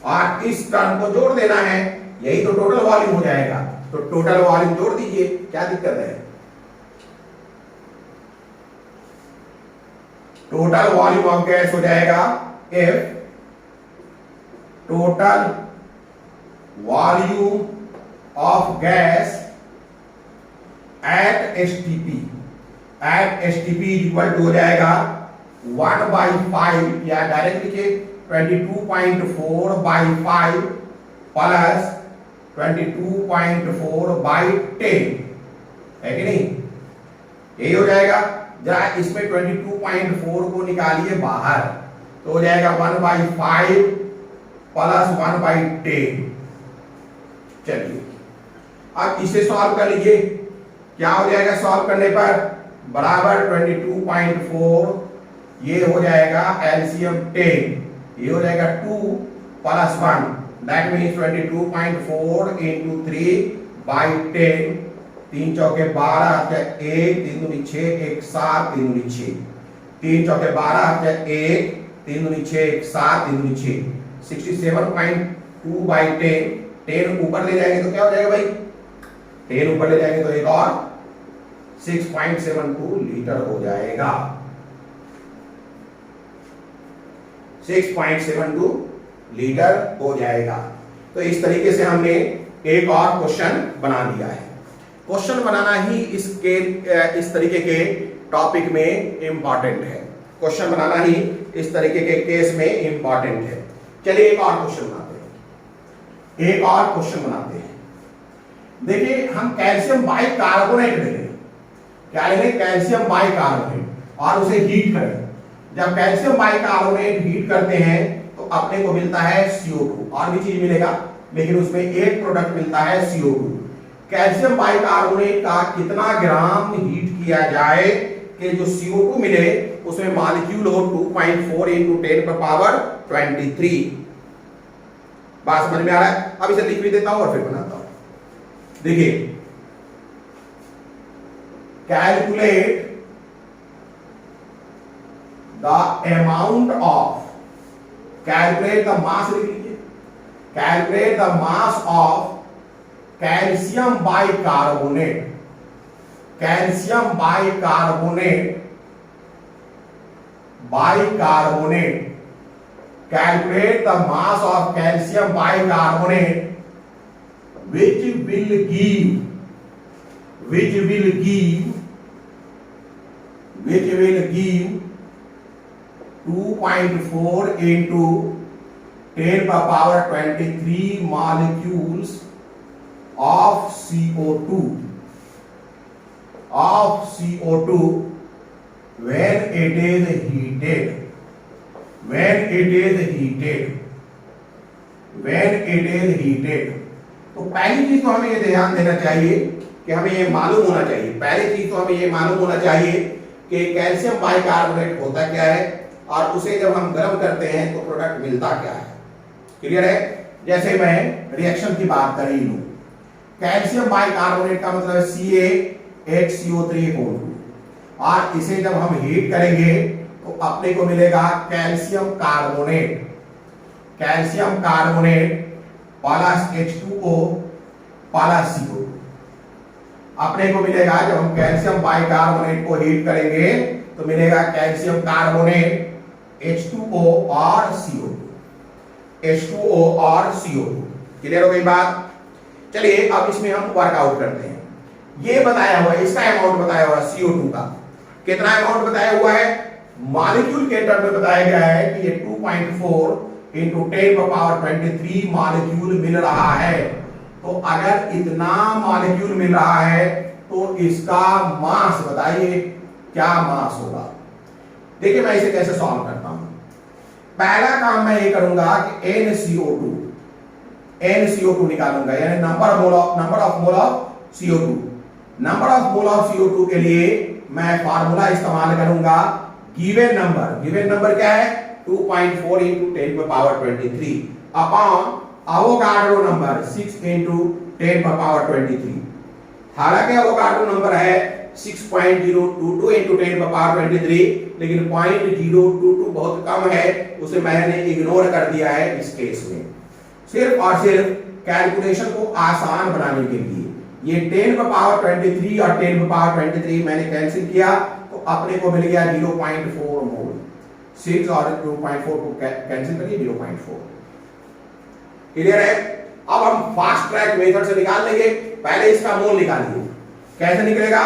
और इस टर्म को जोड़ देना है, यही तो टोटल वॉल्यूम हो जाएगा। तो टोटल वॉल्यूम जोड़ दीजिए, क्या दिक्कत है। टोटल वॉल्यूम ऑफ गैस हो जाएगा F total volume of gas at STP, at STP equal to हो जाएगा 1/5 या डायरेक्ट लिखिए 22.4/5 प्लस 22.4/10 है कि नहीं, यही हो जाएगा। जरा इसमें 22.4 को निकालिए बाहर, तो हो जाएगा 1/5 प्लस 1/10। चलिए अब इसे सॉल्व कर लीजिए, क्या हो जाएगा सॉल्व करने पर, बराबर 22.4, ये हो जाएगा एलसीएम 10, ये हो जाएगा 2 प्लस 1, दैट मीन्स 22.4 इंटू 3/10, 3 चौके 12, 1, 3 दूनी 6, 1 7, 3 दूनी 6, 3 चौके 12, 1, 3 दूनी 6, 1 7, 3 दूनी 6, 67.2/10, 10 ऊपर ले जाएंगे तो क्या हो जाएगा भाई, 10 ऊपर ले जाएंगे तो एक और 6.72 लीटर हो जाएगा, 6.72 लीटर हो जाएगा। तो इस तरीके से हमने एक और क्वेश्चन बना लिया है। क्वेश्चन बनाना ही इस तरीके के टॉपिक में इंपॉर्टेंट है, क्वेश्चन बनाना ही इस तरीके के केस में इंपॉर्टेंट है। चलिए एक और क्वेश्चन बनाते हैं, एक और क्वेश्चन बनाते हैं। देखिए हम कैल्शियम बाइकार्बोनेट ले लें, क्या ले लें, कैल्शियम बाइकार्बोनेट, और उसे हीट करें। जब कैल्शियम बाइकार्बोनेट हीट करते हैं तो अपने को मिलता है CO2, और भी चीज मिलेगा लेकिन उसमें एक प्रोडक्ट मिलता है CO2। कैल्शियम बाइकार्बोनेट का कितना ग्राम हीट किया जाए कि जो CO2 मिले उसमें मॉलिक्यूल हो 2.4 इंटू 10⁻23। बात समझ में आ रहा है। अब इसे लिख भी देता हूं और फिर बनाता हूं। देखिए calculate the amount of, calculate the mass लिख लीजिए, calculate the mass of calcium bicarbonate, calcium bicarbonate, bicarbonate, calculate the mass of calcium bicarbonate which will give 2.4 into 10⁻23 molecules of CO2 when it is heated, when it is heated। तो पहली चीज तो हमें ये ध्यान देना चाहिए कि हमें ये मालूम होना चाहिए, पहली चीज तो हमें ये मालूम होना चाहिए कि कैल्शियम बाइकार्बोनेट होता क्या है और उसे जब हम गर्म करते हैं तो प्रोडक्ट मिलता क्या है। क्लियर है। जैसे मैं रिएक्शन की बात कर ही लूं, कैल्शियम बाइकार्बोनेट का मतलब है CaHCO3 और इसे जब हम हीट करेंगे तो अपने को मिलेगा calcium carbonate, calcium carbonate plus H2O plus CO2 अपने को मिलेगा। जब हम कैल्शियम बाइकार्बोनेट को हीट करेंगे तो मिलेगा कैल्शियम कार्बोनेट H2O और CO2, H2O और CO2। क्लियर हो गई बात। चलिए अब इसमें हम वर्कआउट करते हैं। ये बताया हुआ है, इसका अमाउंट बताया हुआ है CO2 का, कितना अमाउंट बताया हुआ है, मॉलिक्यूल के टर्म में बताया गया है कि ये 2.4 इंटू 10⁻23 मॉलिक्यूल मिल रहा है। तो अगर इतना मॉलिक्यूल मिल रहा है तो इसका मास बताइए क्या मास होगा। देखिए मैं इसे कैसे सॉल्व करता हूं। पहला काम मैं ये करूंगा कि NCO2 निकालूंगा, यानी number of mole of CO2। Number of mole of CO2 के लिए मैं फार्मूला इस्तेमाल करूंगा गिवन नंबर क्या है 2.4 into 10⁻23 upon Avogadro number 6 into 10⁻23। हालांकि एवोगाड्रो नंबर है 6.022 इंटू 10⁻23, लेकिन 0.022 बहुत कम है, उसे मैंने इग्नोर कर दिया है इस केस में। सिर्फ और सिर्फ कैलकुलेशन को आसान बनाने के लिए ये 10 पर पावर 23 और 10 पर पावर 23 मैंने कैंसिल किया तो अपने को मिल गया 0.4 मोल। 6 और 2.4 को कैंसिल करिए 0.4। क्लियर है? अब हम फास्ट ट्रैक मेथड से निकाल लेंगे। पहले इसका मोल निकालिए। कैसे निकलेगा?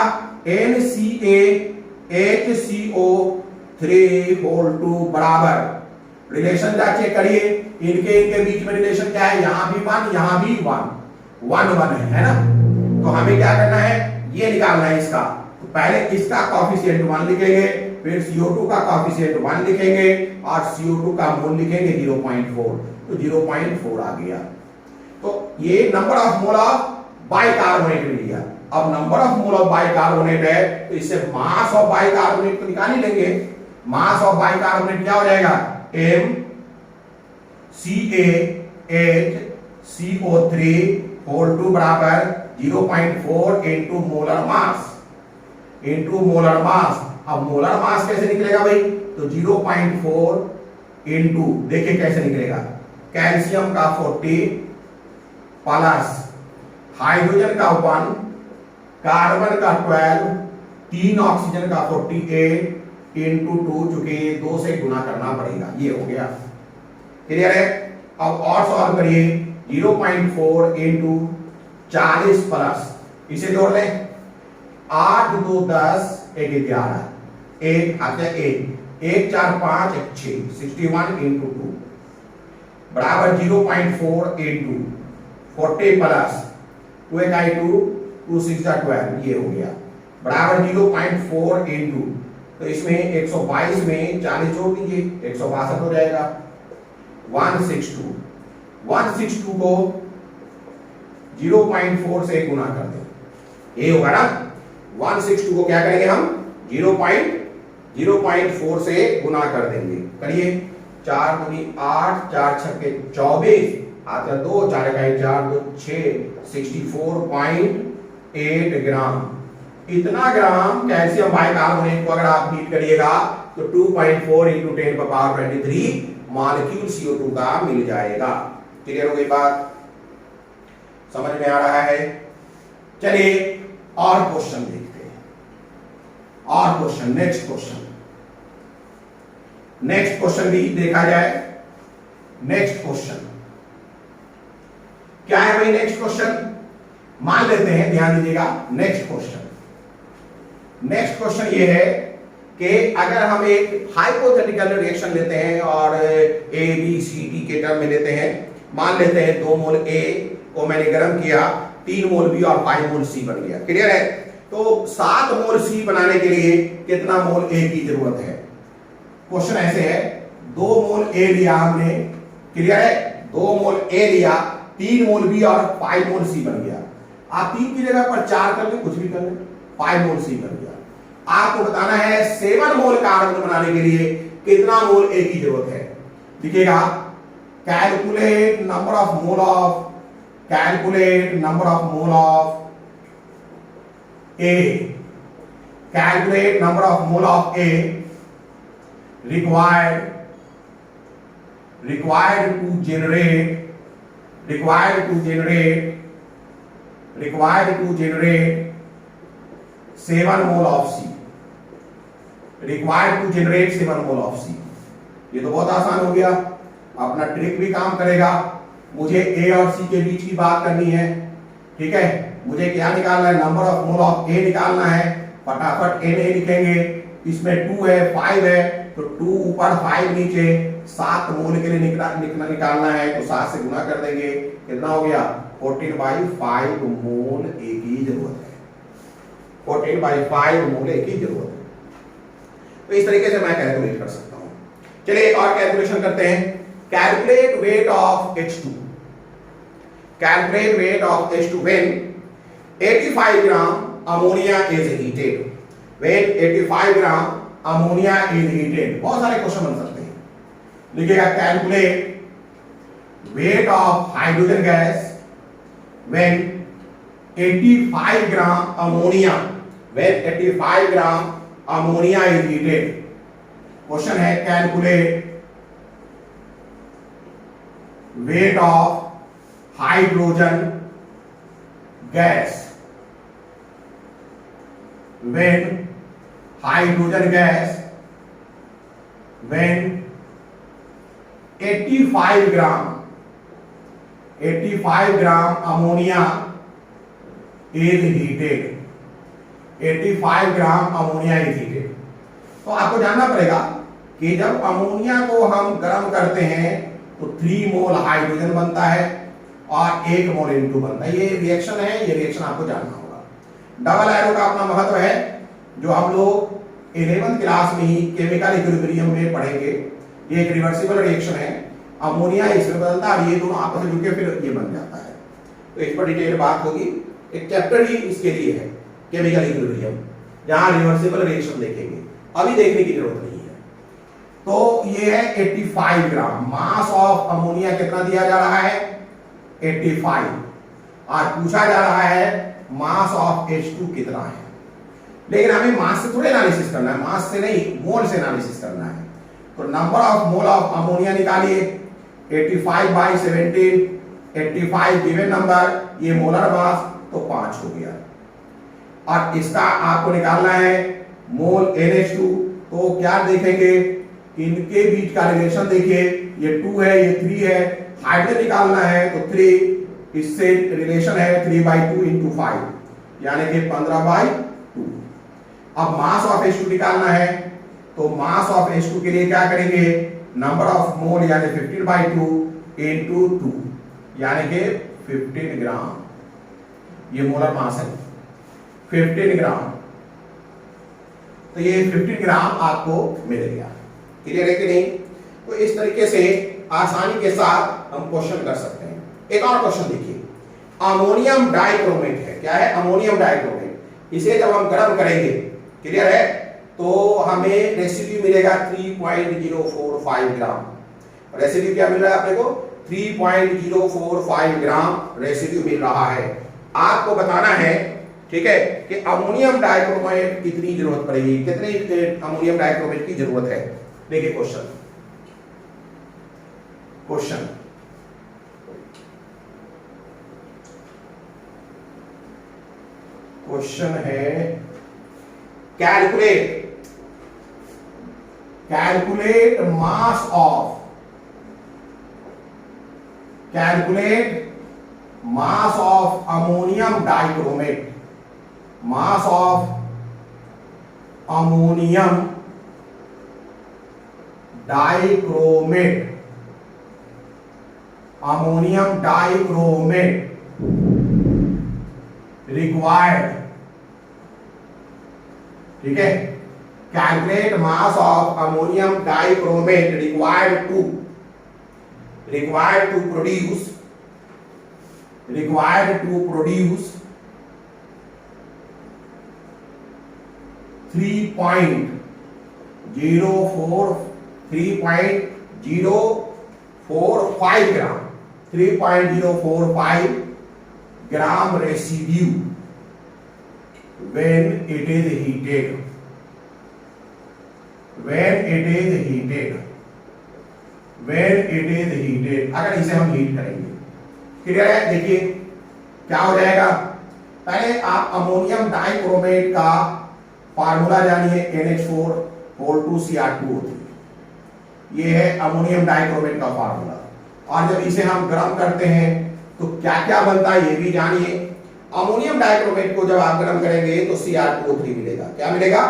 NCaHCO3 बराबर, रिलेशन चेक करिए, इनके बीच में रिलेशन क्या है? यहां भी 1, यहां भी 1 है ना? तो हमें क्या करना है? ये निकालना है इसका। तो पहले इसका कॉफिशिएंट 1 लिखेंगे, फिर CO2 का कॉफिशिएंट 1 लिखेंगे और CO2 का मोल लिखेंगे 0.4। तो 0.4 आ गया। तो ये number of mole of bicarbonate मिल गया। अब number of mole of bicarbonate है तो इससे मास ऑफ बाइकार्बोनेट तो निकाल ही लेंगे। मास ऑफ बाइकार्बोनेट क्या हो जाएगा? MCaHCO3 बराबर 0.4 इंटू मोलर मास। अब मोलर मास कैसे निकलेगा भाई? तो 0.4 इंटू, देखिए कैसे निकलेगा, कैल्शियम का 40 प्लस हाइड्रोजन का 1, कार्बन का 12, 3 ऑक्सीजन का 48 इंटू 2, चुके 2 से गुना करना पड़ेगा। ये हो गया। क्लियर है? अब और सॉल्व करिए। 0.4 इंटू 40 प्लस, इसे जोड़ लें, 8 2 10 1 11, 1 हाथ 1 4 5 1 6, 61 इंटू 2 बराबर 0.4 इंटू 40 प्लस 2 1 2 2 6 12, ये हो गया बराबर 0.4 इंटू, तो इसमें 122 में 40 जोड़ दीजिए, 162 हो जाएगा। 162 को 0.4 से गुना कर दें, ये होगा ना। 162 को क्या करेंगे हम? 0.4 से गुना कर देंगे। करिए, 4 दूनी 8, 4 छक्के 24, आता 2 4 इकाई 4 2 6, 64.8 ग्राम। इतना ग्राम कैल्शियम बाइकार्बोनेट को अगर आप हीट करिएगा तो 2.4 इंटू 10 पर पावर 23 मॉलिक्यूल CO2 का मिल जाएगा। क्लियर हो गई बात? समझ में आ रहा है? चलिए और क्वेश्चन देखते हैं। और क्वेश्चन, नेक्स्ट क्वेश्चन भी देखा जाए। नेक्स्ट क्वेश्चन क्या है भाई? नेक्स्ट क्वेश्चन मान लेते हैं, ध्यान दीजिएगा। नेक्स्ट क्वेश्चन ये है कि अगर हम एक हाइपोथेटिकल रिएक्शन लेते हैं और A B C D के टर्म में लेते हैं, मान लेते हैं 2 मोल A को मैंने गर्म किया, 3 मोल B और 5 मोल C बन गया। क्लियर है? तो 7 मोल C बनाने के लिए कितना मोल A की जरूरत है? क्वेश्चन ऐसे है, 2 मोल A लिया हमने, क्लियर है? 2 मोल A लिया, 3 मोल B और 5 मोल C बन गया। आप 3 की जगह पर 4 कर ले, कुछ भी कर ले, 5 मोल C बन गया। आपको बताना है 7 मोल कार्बन बनाने के लिए कितना मोल A की जरूरत है। लिखिएगा, calculate number of mole of A, calculate number of mole of A required to generate 7 mole of C, required to generate 7 mole of C। ये तो बहुत आसान हो गया, अपना ट्रिक भी काम करेगा। मुझे A और C के बीच की बात करनी है, ठीक है? मुझे क्या निकालना है? Number of mole of A निकालना है। फटाफट Na लिखेंगे, इसमें 2 है 5 है, तो 2 ऊपर 5 नीचे, 7 मोल के लिए निकालना है तो 7 से गुना कर देंगे। कितना हो गया? 14/5 मोल A की जरूरत है। 14/5 मोल A की जरूरत है। तो इस तरीके से मैं कैलकुलेट कर सकता हूं। चलिए एक और कैलकुलेशन करते हैं। Calculate weight of H2। Calculate weight of H2 when 85 gram ammonia is heated। When 85 gram ammonia is heated, बहुत सारे क्वेश्चन बन सकते हैं। लिखिएगा, calculate weight of hydrogen gas when 85 gram ammonia is heated। Question है, calculate weight of hydrogen gas when hydrogen gas, when 85 gram ammonia is heated, 85 gram ammonia is heated. तो आपको जानना पड़ेगा कि जब अमोनिया को हम गर्म करते हैं तो 3 मोल हाइड्रोजन बनता है और 1 मोल N2 बनता है। ये रिएक्शन है, ये रिएक्शन आपको जानना होगा। डबल एरो का अपना महत्व है जो हम लोग 11th क्लास में ही केमिकल इक्विलिब्रियम में पढ़ेंगे। ये एक रिवर्सिबल रिएक्शन है, अमोनिया इसमें बदलता है और ये दोनों आपस में जुड़के फिर ये बन जाता है। तो इस पर डिटेल बात होगी, एक चैप्टर ही इसके लिए है केमिकल इक्विलिब्रियम, जहां रिवर्सिबल रिएक्शन देखेंगे, अभी देखने की जरूरत नहीं है। तो ये है 85 ग्राम। मास ऑफ अमोनिया कितना दिया जा रहा है? 85। और पूछा जा रहा है मास ऑफ H2 कितना है। लेकिन हमें मास से थोड़े एनालिसिस करना है, मास से नहीं, मोल से एनालिसिस करना है। तो number of mole of ammonia निकालिए, 85 बाई 17, 85 गिवन नंबर, ये मोलर मास, तो 5 हो गया। और इसका आपको निकालना है मोल NH2, तो क्या देखेंगे, इनके बीच का रिलेशन देखिए, ये 2 है, ये 3 है, हाइड्रोजन निकालना है तो 3, इससे रिलेशन है 3/2 × 5, यानी कि 15/2। अब मास ऑफ H2 निकालना है, तो मास ऑफ H2 के लिए क्या करेंगे, नंबर ऑफ मोल यानी 15/2 × 2, यानी कि 15 ग्राम। ये मोलर मास है 15 ग्राम, तो ये 15 ग्राम आपको मिल गया। क्लियर है कि नहीं? तो इस तरीके से आसानी के साथ हम क्वेश्चन कर सकते हैं। एक और क्वेश्चन देखिए, अमोनियम डाइक्रोमेट है। क्या है? Ammonium dichromate. इसे जब हम गर्म करेंगे, क्लियर है, तो हमें रेसिड्यू मिलेगा 3.045 ग्राम। रेसिड्यू क्या मिल रहा है अपने को? 3.045 ग्राम रेसिड्यू मिल रहा है। आपको बताना है, ठीक है, कि अमोनियम डाइक्रोमेट कितनी जरूरत पड़ेगी, कितने अमोनियम डाइक्रोमेट की जरूरत है। देखिए क्वेश्चन है, calculate mass of ammonium dichromate, mass of ammonium dichromate, required, ठीक है, calculate mass of ammonium dichromate required to produce 3.045 gram, 3.045 gram residue when it is heated, अगर इसे हम हीट करेंगे। क्लियर है? देखिए क्या हो जाएगा, पहले आप अमोनियम डाइक्रोमेट का फार्मूला जानिए, NH4 ये है अमोनियम डाइक्रोमेट का फार्मूला। और जब इसे हम गर्म करते हैं तो क्या क्या बनता है ये भी जानिए। अमोनियम डाइक्रोमेट को जब आप गर्म करेंगे तो Cr2O3 मिलेगा। क्या मिलेगा?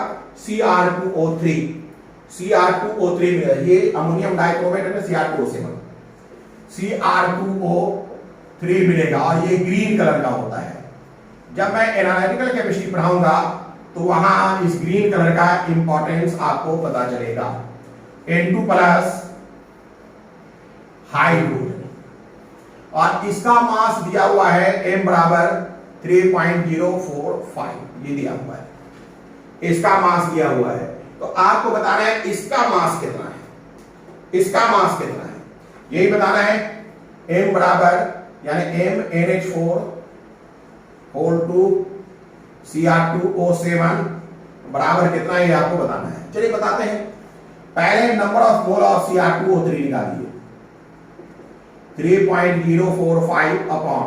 Cr2O3 मिलेगा। ये अमोनियम डाइक्रोमेट है ना, Cr2O3 मिलेगा और ये ग्रीन कलर का होता है। जब मैं एनालिटिकल केमिस्ट्री पढ़ाऊंगा तो वहां इस ग्रीन कलर का इंपॉर्टेंस आपको पता चलेगा। N2 प्लस हाइड्रोजन, और इसका मास दिया हुआ है m बराबर 3.045, ये दिया हुआ है, इसका मास दिया हुआ है। तो आपको बताना है इसका मास कितना है, यही बताना है। m बराबर यानी m NH4 whole to Cr2O7 बराबर कितना है, ये आपको बताना है। चलिए बताते हैं। पहले number of mole of Cr2O3 निकालिए, 3.045 अपॉन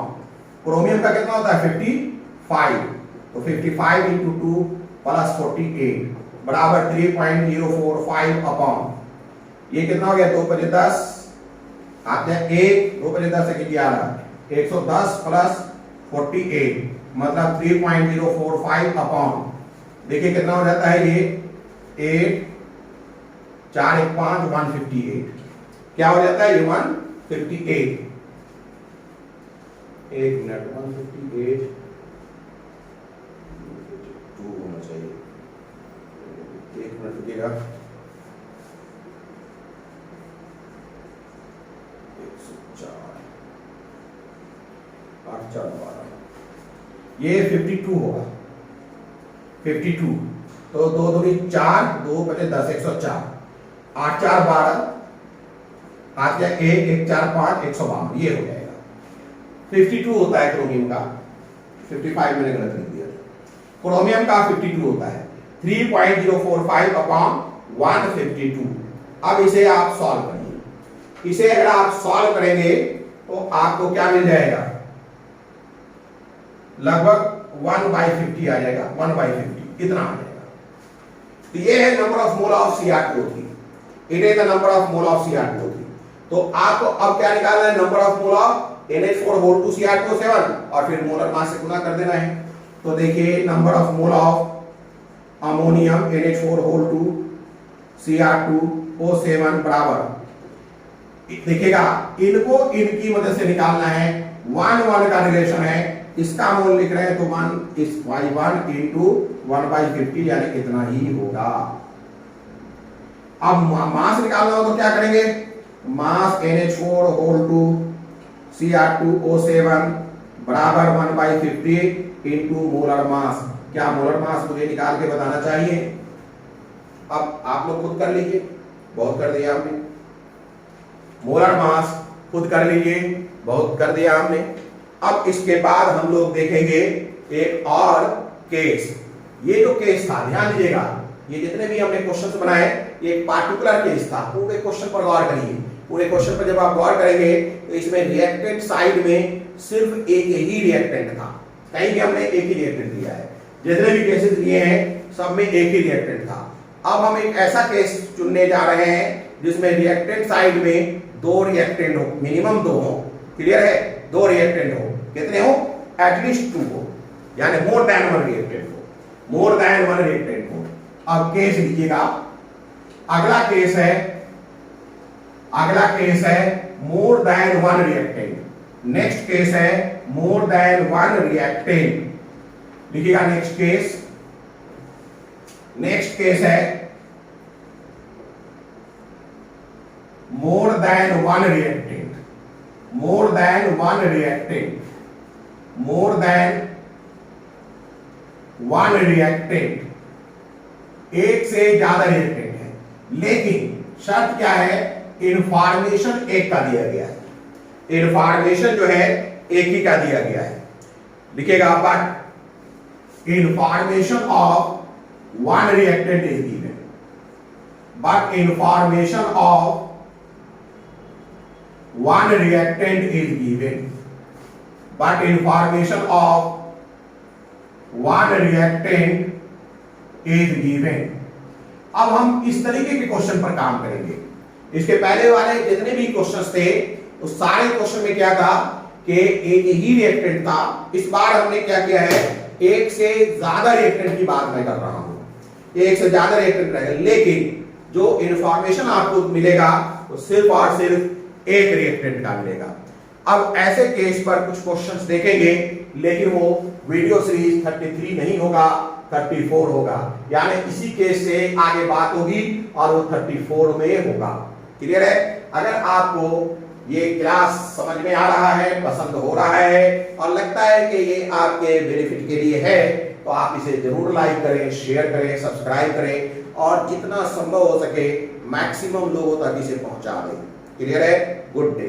क्रोमियम का कितना होता है 55, तो 55 × 2 प्लस 48 बराबर 3.045 अपॉन, ये कितना हो गया, 2 × 10 आते हैं 1, 2 × 10 है 11, 110 प्लस 48 मतलब 3.045 अपॉन, देखिए कितना हो जाता है ये 8 4 1 5 158, क्या हो जाता है ये 158, 1 मिनट 158 2 होना चाहिए, 1 मिनट रुकिएगा, 104 8 4 12, ये 52 होगा, 52 तो 2 दूनी 4 2 × 10 104, 8 4 12 आ गया 1 1 4 5 152, ये हो जाएगा 52 होता है क्रोमियम का, 55 मैंने गलत लिख दिया, क्रोमियम का 52 होता है 3.045 अपॉन 152। अब इसे आप सॉल्व करिए, इसे अगर आप सॉल्व करेंगे तो आपको क्या मिल जाएगा, लगभग 1/50 आ जाएगा, 1/50 इतना आ जाएगा। तो ये है number of mole of Cr2O3, it is the number of mole of Cr2O3। तो आपको अब क्या निकालना है, number of mole of NH4 Cr2O7 और फिर मोलर मास से गुना कर देना है। तो देखिए number of mole of ammonium NH4 Cr2O7 बराबर, देखिएगा इनको इनकी मदद से निकालना है, 1 1 का रिलेशन है, इसका मोल लिख रहे हैं तो 1 इस y1 इंटू 1/50 यानी इतना ही होगा। अब मास निकालना हो तो क्या करेंगे, मास NH4 Cr2O7 बराबर 1/50 इंटू मोलर मास, क्या मोलर मास मुझे निकाल के बताना चाहिए, अब आप लोग खुद कर लीजिए, बहुत कर दिया हमने, मोलर मास खुद कर लीजिए, बहुत कर दिया हमने। अब इसके बाद हम लोग देखेंगे एक और केस, ये जो केस था ध्यान दीजिएगा, ये जितने भी हमने क्वेश्चंस बनाए ये एक पार्टिकुलर केस था, पूरे क्वेश्चन पर गौर करिए, पूरे क्वेश्चन पर जब आप गौर करेंगे तो इसमें रिएक्टेंट साइड में सिर्फ एक ही रिएक्टेंट था, कहीं भी हमने एक ही रिएक्टेंट लिया है, जितने भी केसेस लिए हैं सब में एक ही रिएक्टेंट था। अब हम एक ऐसा केस चुनने जा रहे हैं जिसमें रिएक्टेंट साइड में 2 रिएक्टेंट हो, मिनिमम 2 हो, क्लियर है, 2 रिएक्टेंट हो, कितने हो, एटलीस्ट 2 हो, यानी मोर देन 1 रिएक्टेंट हो, मोर देन 1 रिएक्टेंट हो। अब केस लीजिएगा, अगला केस है more than 1 reactant, next case है मोर देन 1 रिएक्टेंट, लिखिएगा नेक्स्ट केस है more than 1 reactant, more than 1 reactant, more than 1 reactant, एक से ज्यादा रिएक्टेंट है, लेकिन शर्त क्या है, इंफॉर्मेशन एक का दिया गया है, इंफॉर्मेशन जो है एक ही का दिया गया है, लिखिएगा but information of 1 reactant is given, but information of 1 reactant is given, but information of 1 reactant is given। अब हम इस तरीके के क्वेश्चन पर काम करेंगे, इसके पहले वाले जितने भी क्वेश्चंस थे उस सारे क्वेश्चन में क्या था कि एक ही रिएक्टेंट था, इस बार हमने क्या किया है, एक से ज्यादा रिएक्टेंट की बात मैं कर रहा हूं, एक से ज्यादा रिएक्टेंट रहेगा, लेकिन जो इंफॉर्मेशन आपको मिलेगा वो सिर्फ और सिर्फ एक रिएक्टेंट का मिलेगा। अब ऐसे केस पर कुछ क्वेश्चंस देखेंगे, लेकिन वो वीडियो सीरीज 33 नहीं होगा, 34 होगा, यानी इसी केस से आगे बात होगी और वो 34 में होगा, क्लियर है। अगर आपको ये क्लास समझ में आ रहा है, पसंद हो रहा है और लगता है कि ये आपके बेनिफिट के लिए है, तो आप इसे जरूर लाइक करें, शेयर करें, सब्सक्राइब करें और जितना संभव हो सके मैक्सिमम लोगों तक इसे पहुंचा दें, क्लियर है। Good day.